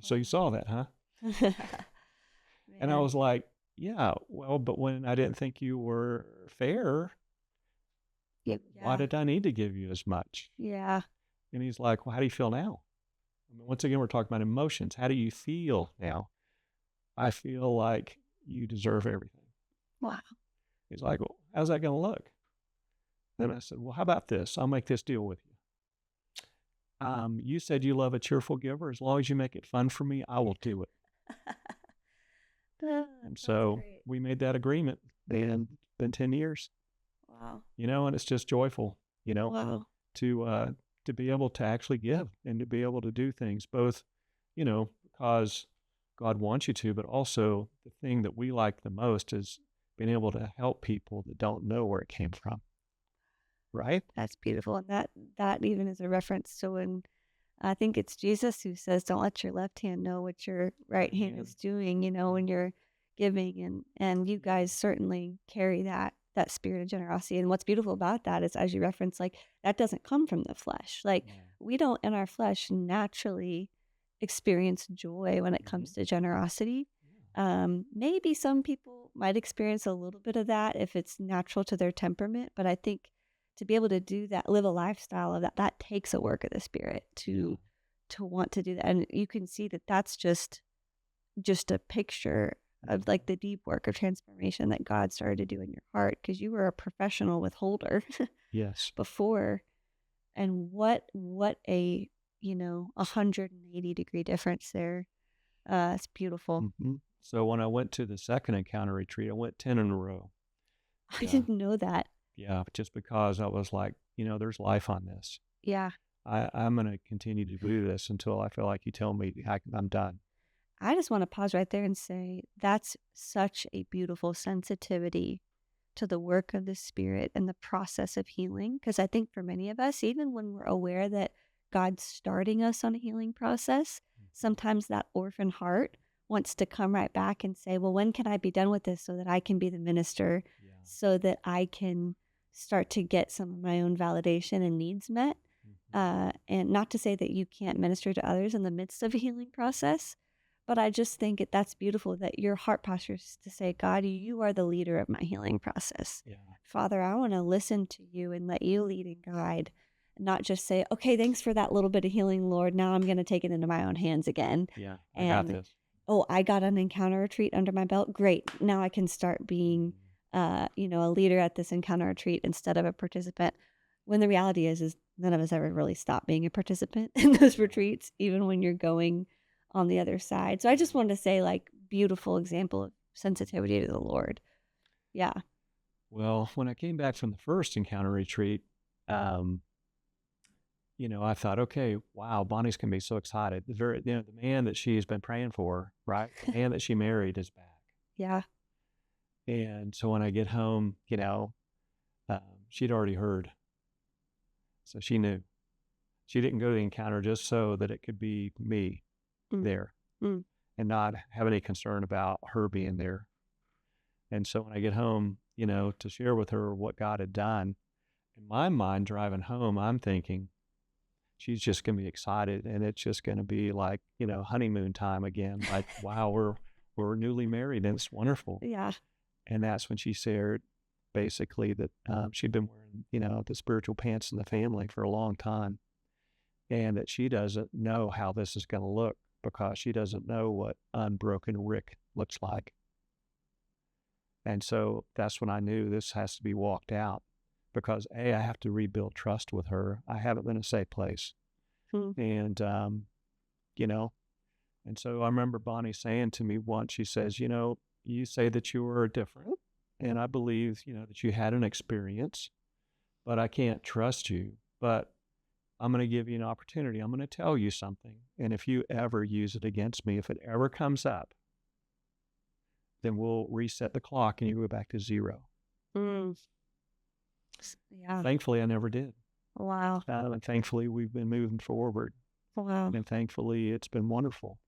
So you saw that, huh? And I Man. was like, yeah, well, but when I didn't think you were fair, why Yeah. did I need to give you as much? Yeah. And he's like, well, how do you feel now? I mean, once again, we're talking about emotions. How do you feel now? I feel like you deserve everything. Wow. He's like, well, how's that going to look? Then I said, well, how about this? I'll make this deal with you. You said you love a cheerful giver. As long as you make it fun for me, I will do it. And so we made that agreement, and it's been 10 years. Wow. And it's just joyful, Wow. to be able to actually give and to be able to do things, both, because God wants you to, but also the thing that we like the most is being able to help people that don't know where it came from. Right? That's beautiful. And that even is a reference to when I think it's Jesus who says, don't let your left hand know what your right hand is doing, when you're giving. And you guys certainly carry that spirit of generosity. And what's beautiful about that is, as you reference, like, that doesn't come from the flesh. Like, we don't in our flesh naturally experience joy when it comes to generosity. Maybe some people might experience a little bit of that if it's natural to their temperament, but I think to be able to do that, live a lifestyle of that takes a work of the Spirit to want to do that. And you can see that that's just a picture of like the deep work of transformation that God started to do in your heart, because you were a professional withholder Yes. before. And what a 180-degree difference there. It's beautiful. Mm-hmm. So when I went to the second encounter retreat, I went 10 in a row. I didn't know that. Yeah, just because I was like, there's life on this. Yeah. I'm going to continue to do this until I feel like you tell me I'm done. I just want to pause right there and say that's such a beautiful sensitivity to the work of the Spirit and the process of healing. Because I think for many of us, even when we're aware that God's starting us on a healing process, sometimes that orphan heart wants to come right back and say, well, when can I be done with this so that I can be the minister, so that I can start to get some of my own validation and needs met? And not to say that you can't minister to others in the midst of a healing process, but I just think that's beautiful that your heart posture is to say, God, you are the leader of my healing process. Yeah. Father, I want to listen to you and let you lead and guide, not just say, okay, thanks for that little bit of healing, Lord. Now I'm going to take it into my own hands again. Yeah, I got this. Oh, I got an encounter retreat under my belt. Great. Now I can start being, a leader at this encounter retreat instead of a participant. When the reality is none of us ever really stop being a participant in those retreats, even when you're going on the other side. So I just wanted to say, like, beautiful example of sensitivity to the Lord. Yeah. Well, when I came back from the first encounter retreat, I thought, okay, wow, Bonnie's going to be so excited. The man that she's been praying for, right? The man that she married is back. Yeah. And so when I get home, she'd already heard. So she knew. She didn't go to the encounter just so that it could be me there and not have any concern about her being there. And so when I get home, to share with her what God had done, in my mind driving home, I'm thinking she's just going to be excited, and it's just going to be like, honeymoon time again. Like, wow, we're newly married and it's wonderful. Yeah. And that's when she shared basically that she'd been wearing, the spiritual pants in the family for a long time, and that she doesn't know how this is going to look because she doesn't know what unbroken Rick looks like. And so that's when I knew this has to be walked out, because I have to rebuild trust with her. I haven't been a safe place. And, and so I remember Bonnie saying to me once, she says, you say that you were different, and I believe, that you had an experience, but I can't trust you. But I'm going to give you an opportunity. I'm going to tell you something. And if you ever use it against me, if it ever comes up, then we'll reset the clock and you go back to zero. Yeah. Thankfully, I never did. Wow. And thankfully, we've been moving forward. Wow. And thankfully, it's been wonderful.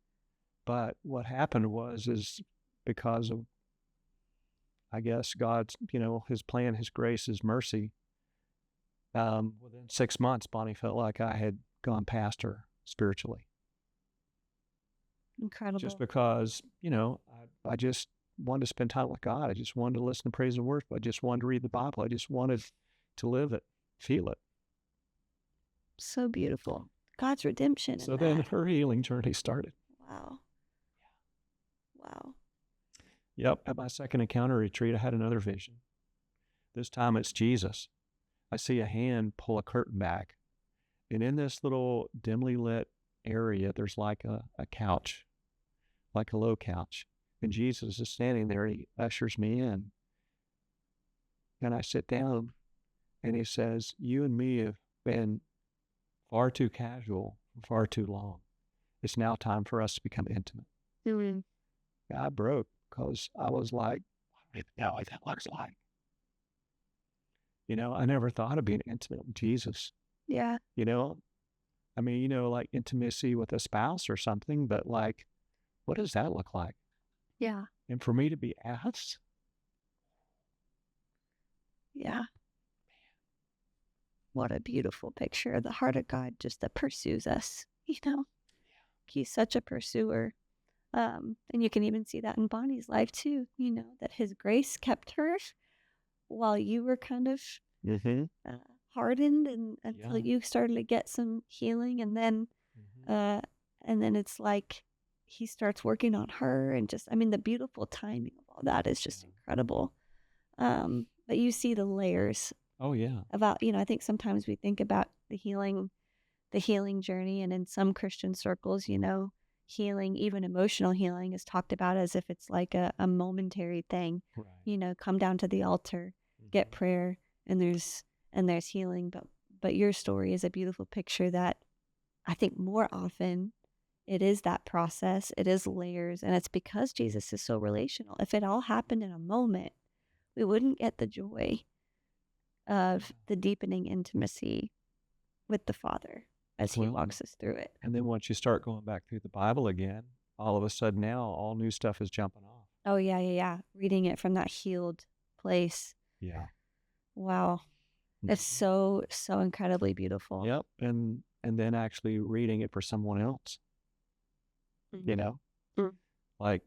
But what happened is because of, I guess, God's, his plan, his grace, his mercy, within 6 months, Bonnie felt like I had gone past her spiritually. Incredible. Just because, I just wanted to spend time with God. I just wanted to listen to praise and worship. I just wanted to read the Bible. I just wanted to live it, feel it. So beautiful. God's redemption. So then her healing journey started. Wow. Wow. Yep. At my second encounter retreat, I had another vision. This time it's Jesus. I see a hand pull a curtain back. And in this little dimly lit area, there's like a couch, like a low couch. And Jesus is standing there. He ushers me in. And I sit down and he says, "You and me have been far too casual for far too long. It's now time for us to become intimate." I broke because I was like, I don't even know what that looks like. I never thought of being intimate with Jesus. Yeah. I mean, like intimacy with a spouse or something, but like, what does that look like? Yeah. And for me to be asked. Yeah. What a beautiful picture of the heart of God just that pursues us, He's such a pursuer. And you can even see that in Bonnie's life too, that his grace kept her while you were kind of hardened and until you started to get some healing. And then it's like he starts working on her and just, the beautiful timing of all that is just incredible. But you see the layers. Oh, yeah. About, I think sometimes we think about the healing journey, and in some Christian circles, healing, even emotional healing, is talked about as if it's like a momentary thing. Right. Come down to the altar, get prayer, and there's healing. But your story is a beautiful picture that I think more often it is that process, it is layers, and it's because Jesus is so relational. If it all happened in a moment, we wouldn't get the joy of the deepening intimacy with the Father as he walks us through it. And then once you start going back through the Bible again, all of a sudden now all new stuff is jumping off. Oh, yeah. Reading it from that healed place. Yeah. Wow. It's so, so incredibly beautiful. Yep. And then actually reading it for someone else. Like,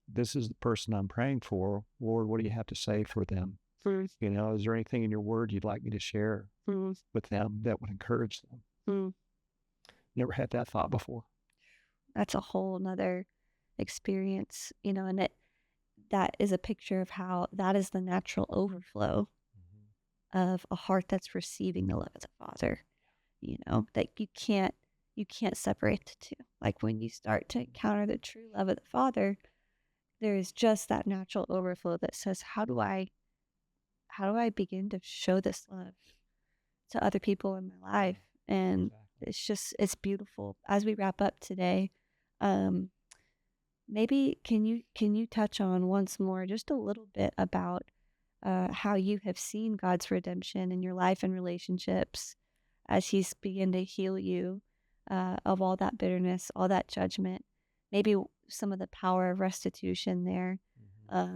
this is the person I'm praying for. Lord, what do you have to say for them? Is there anything in your word you'd like me to share with them that would encourage them? Never had that thought before. That's a whole nother experience, and that is a picture of how that is the natural overflow of a heart that's receiving the love of the Father. That you can't separate the two. Like when you start to encounter the true love of the Father, there is just that natural overflow that says, how do I begin to show this love to other people in my life? And it's beautiful. As we wrap up today, maybe can you touch on once more just a little bit about how you have seen God's redemption in your life and relationships as he's begun to heal you of all that bitterness, all that judgment, maybe some of the power of restitution there,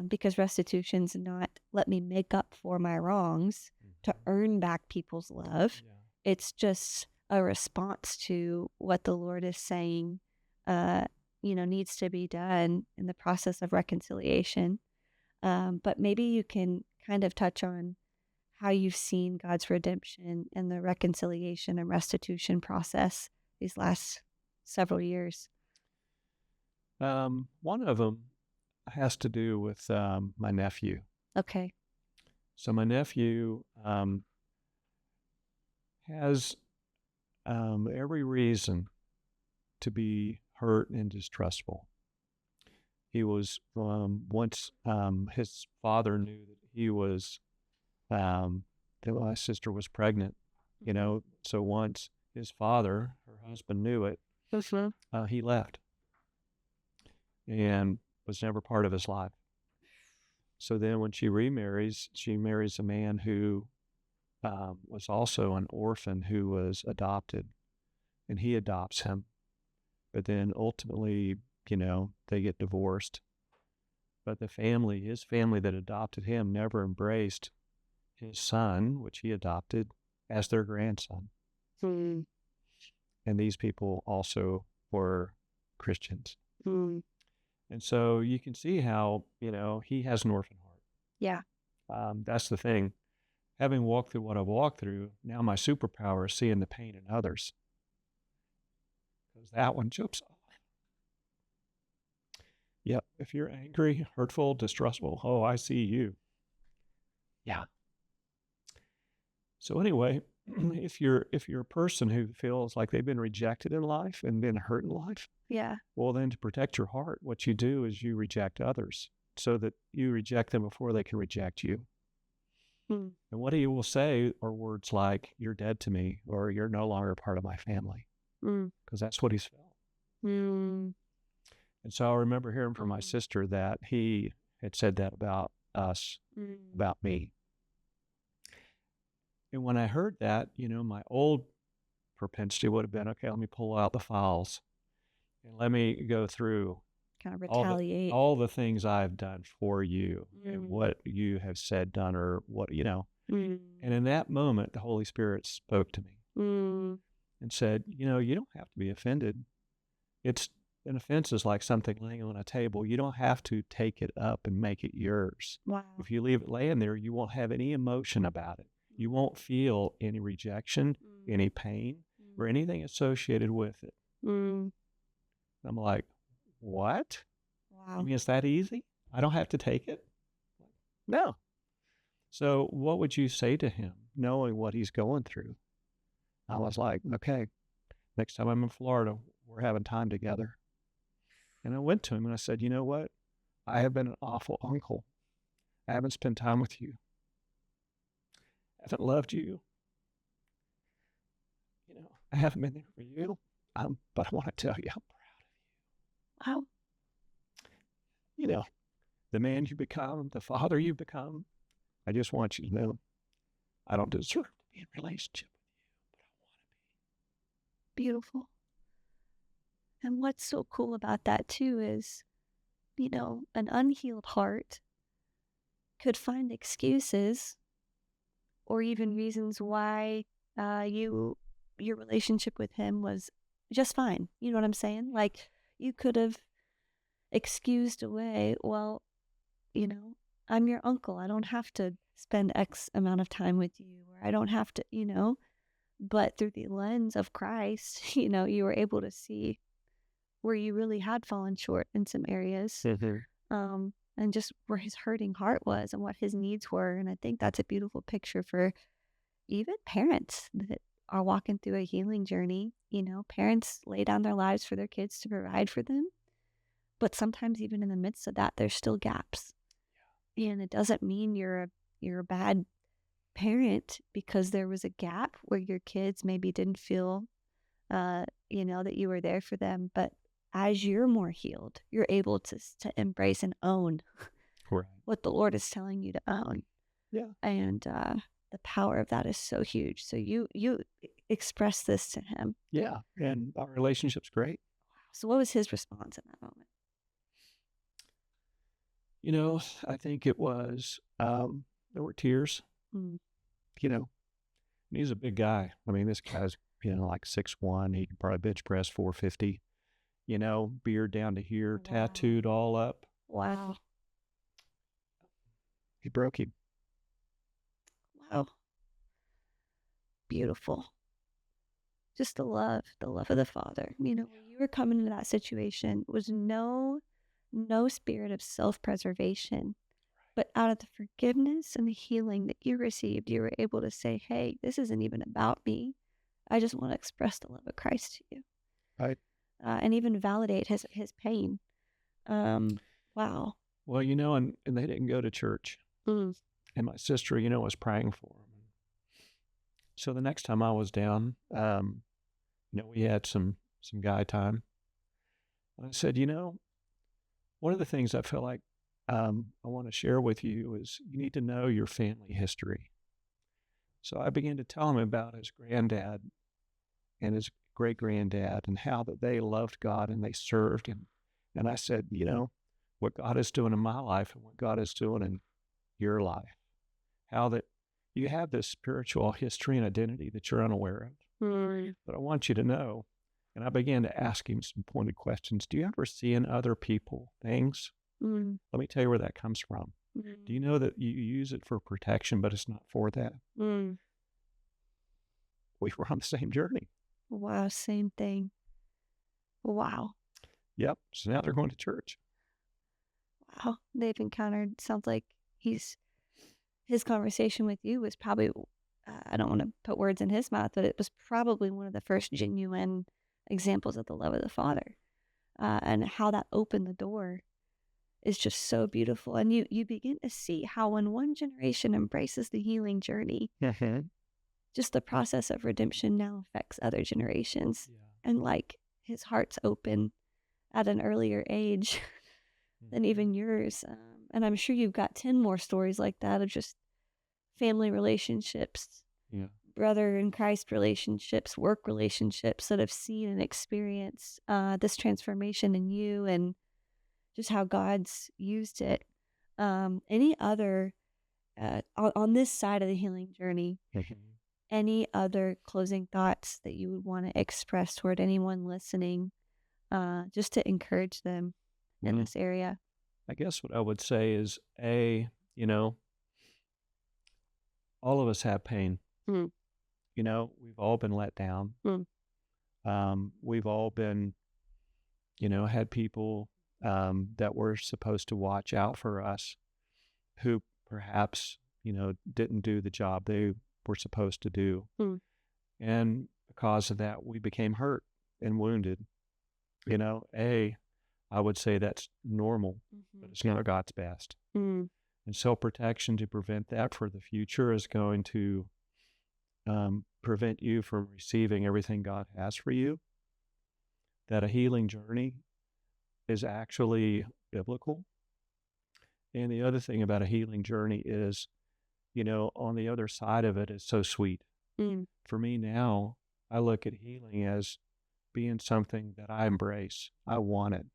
because restitution's not let me make up for my wrongs to earn back people's love. It's just a response to what the Lord is saying, needs to be done in the process of reconciliation. But maybe you can kind of touch on how you've seen God's redemption and the reconciliation and restitution process these last several years. One of them has to do with my nephew. Okay. So my nephew has every reason to be hurt and distrustful. He was once his father knew that he was that my sister was pregnant. So once his father, her husband, knew it, he left and was never part of his life. So then when she remarries, she marries a man who was also an orphan who was adopted, and he adopts him. But then ultimately, they get divorced. But his family that adopted him never embraced his son, which he adopted, as their grandson. Mm. And these people also were Christians. Mm. And so you can see how, he has an orphan heart. Yeah. That's the thing. Having walked through what I've walked through, now my superpower is seeing the pain in others. Because that one jumps off. Yep. If you're angry, hurtful, distrustful, oh, I see you. Yeah. So anyway, if you're a person who feels like they've been rejected in life and been hurt in life, Yeah. well, then to protect your heart, what you do is you reject others so that you reject them before they can reject you. Mm. And what he will say are words like, "You're dead to me," or "You're no longer part of my family," because that's what he's felt. Mm. And so I remember hearing from my sister that he had said that about us, about me. And when I heard that, my old propensity would have been, okay, let me pull out the files and let me go through Kind of retaliate. all the things I've done for you and what you have said, done, or what, And in that moment, the Holy Spirit spoke to me and said, you don't have to be offended. An offense is like something laying on a table. You don't have to take it up and make it yours. Wow. If you leave it laying there, you won't have any emotion about it. You won't feel any rejection, any pain, or anything associated with it. I'm like, what? Wow. I mean, it's that easy? I don't have to take it? No. So what would you say to him, knowing what he's going through? I was like, okay, next time I'm in Florida, we're having time together. And I went to him and I said, you know what? I have been an awful uncle. I haven't spent time with you. I haven't loved you. I haven't been there for you. But I want to tell you, I'm proud of you. Wow. The man you become, the father you become. I just want you to know I don't deserve to be in a relationship with you, but I want to be. Beautiful. And what's so cool about that too is, an unhealed heart could find excuses or even reasons why your relationship with him was just fine. You know what I'm saying? Like you could have excused away, well, I'm your uncle. I don't have to spend X amount of time with you, or I don't have to, but through the lens of Christ, you were able to see where you really had fallen short in some areas. And just where his hurting heart was and what his needs were. And I think that's a beautiful picture for even parents that are walking through a healing journey. Parents lay down their lives for their kids to provide for them. But sometimes even in the midst of that, there's still gaps. Yeah. And it doesn't mean you're a bad parent because there was a gap where your kids maybe didn't feel, that you were there for them. But as you're more healed, you're able to embrace and own what the Lord is telling you to own. Yeah. And the power of that is so huge. So you express this to him. Yeah. And our relationship's great. So what was his response in that moment? I think it was, there were tears. He's a big guy. I mean, this guy's, like 6'1". He could probably bench press 450. Beard down to here, tattooed all up. Wow. He broke him. Wow. Beautiful. Just the love of the Father. When you were coming into that situation was no spirit of self-preservation, but out of the forgiveness and the healing that you received, you were able to say, hey, this isn't even about me. I just want to express the love of Christ to you. Right. And even validate his pain. Wow. Well, and they didn't go to church. And my sister, was praying for him. So the next time I was down, we had some guy time. And I said, one of the things I feel like I want to share with you is you need to know your family history. So I began to tell him about his granddad and his great-granddad and how that they loved God and they served him. And I said, what God is doing in my life and what God is doing in your life, how that, you have this spiritual history and identity that you're unaware of. Mm. But I want you to know, and I began to ask him some pointed questions. Do you ever see in other people things? Mm. Let me tell you where that comes from. Mm. Do you know that you use it for protection, but it's not for that? Mm. We were on the same journey. Wow, same thing. Wow. Yep. So now they're going to church. Wow. They've encountered, sounds like his conversation with you was probably, I don't want to put words in his mouth, but it was probably one of the first genuine examples of the love of the Father. And how that opened the door is just so beautiful. And you begin to see how when one generation embraces the healing journey, just the process of redemption now affects other generations. Yeah. And like his heart's open at an earlier age than even yours. And I'm sure you've got 10 more stories like that of just family relationships, Yeah. brother in Christ relationships, work relationships that have seen and experienced this transformation in you and just how God's used it. Any other, on this side of the healing journey, any other closing thoughts that you would want to express toward anyone listening, just to encourage them in this area? I guess what I would say is, all of us have pain. Mm. We've all been let down. We've all been, had people that were supposed to watch out for us who perhaps, didn't do the job they were supposed to do. And because of that, we became hurt and wounded. I would say that's normal, but it's not God's best. Mm. And self-protection to prevent that for the future is going to prevent you from receiving everything God has for you. That a healing journey is actually biblical. And the other thing about a healing journey is, on the other side of it is so sweet. Mm. For me now, I look at healing as being something that I embrace. I want it.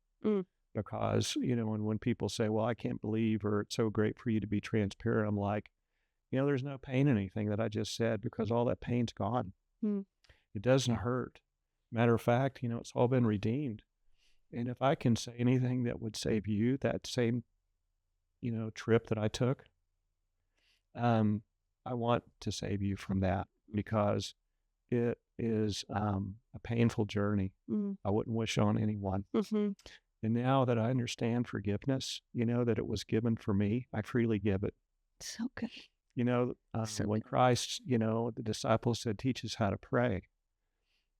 Because, when people say, well, I can't believe, or it's so great for you to be transparent, I'm like, there's no pain in anything that I just said because all that pain's gone. It doesn't hurt. Matter of fact, it's all been redeemed. And if I can say anything that would save you that same, trip that I took, I want to save you from that because it is a painful journey. I wouldn't wish on anyone. And now that I understand forgiveness, that it was given for me, I freely give it. So good. So when Christ, the disciples said, teach us how to pray,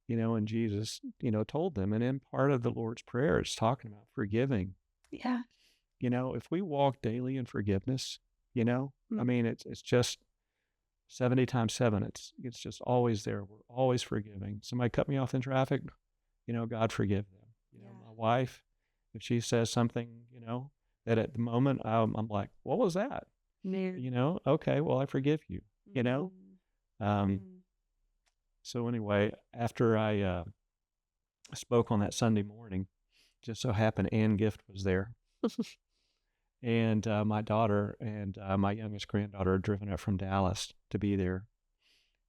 and Jesus, told them, and in part of the Lord's Prayer, it's talking about forgiving. Yeah. If we walk daily in forgiveness, I mean, it's just 70 times 7. It's just always there. We're always forgiving. Somebody cut me off in traffic, God forgive them. My wife, if she says something, that at the moment I'm like, what was that? Okay, well, I forgive you, So anyway, after I spoke on that Sunday morning, just so happened Ann Gift was there. And my daughter and my youngest granddaughter had driven up from Dallas to be there.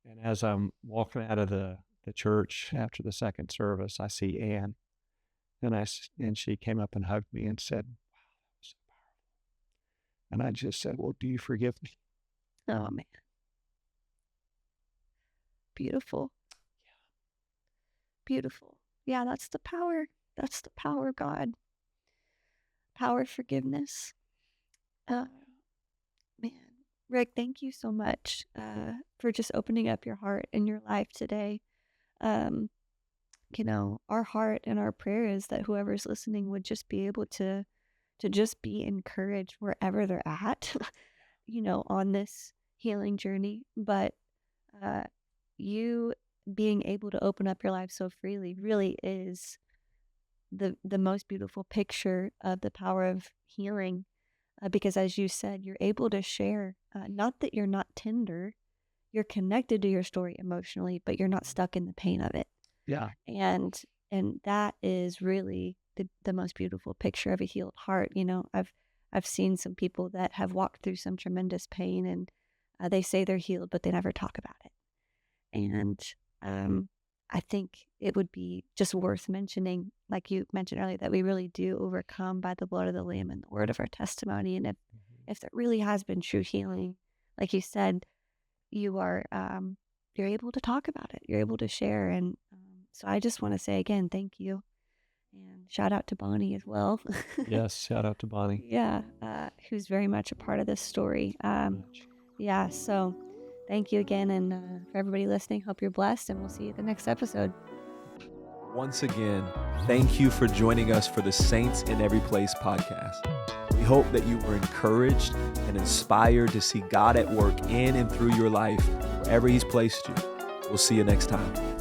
And as I'm walking out of the church after the second service, I see Ann. And she came up and hugged me and said, wow, that was so powerful. And I just said, well, do you forgive me? Oh, man. Beautiful. Yeah. Beautiful. Yeah, that's the power. That's the power of God. Power of forgiveness. Man, Rick, thank you so much for just opening up your heart and your life today. Our heart and our prayer is that whoever's listening would just be able to just be encouraged wherever they're at, on this healing journey. But you being able to open up your life so freely really is the most beautiful picture of the power of healing. Because as you said, you're able to share, not that you're not tender, you're connected to your story emotionally, but you're not stuck in the pain of it. Yeah. And that is really the most beautiful picture of a healed heart. I've seen some people that have walked through some tremendous pain and they say they're healed, but they never talk about it. And I think it would be just worth mentioning, like you mentioned earlier, that we really do overcome by the blood of the Lamb and the word of our testimony. And if there really has been true healing, like you said, you are you're able to talk about it. You're able to share. And so I just want to say again, thank you. And shout out to Bonnie as well. Yes, shout out to Bonnie. Yeah, who's very much a part of this story. Yeah, so thank you again. And for everybody listening, hope you're blessed. And we'll see you at the next episode. Once again, thank you for joining us for the Saints in Every Place podcast. We hope that you were encouraged and inspired to see God at work in and through your life, wherever He's placed you. We'll see you next time.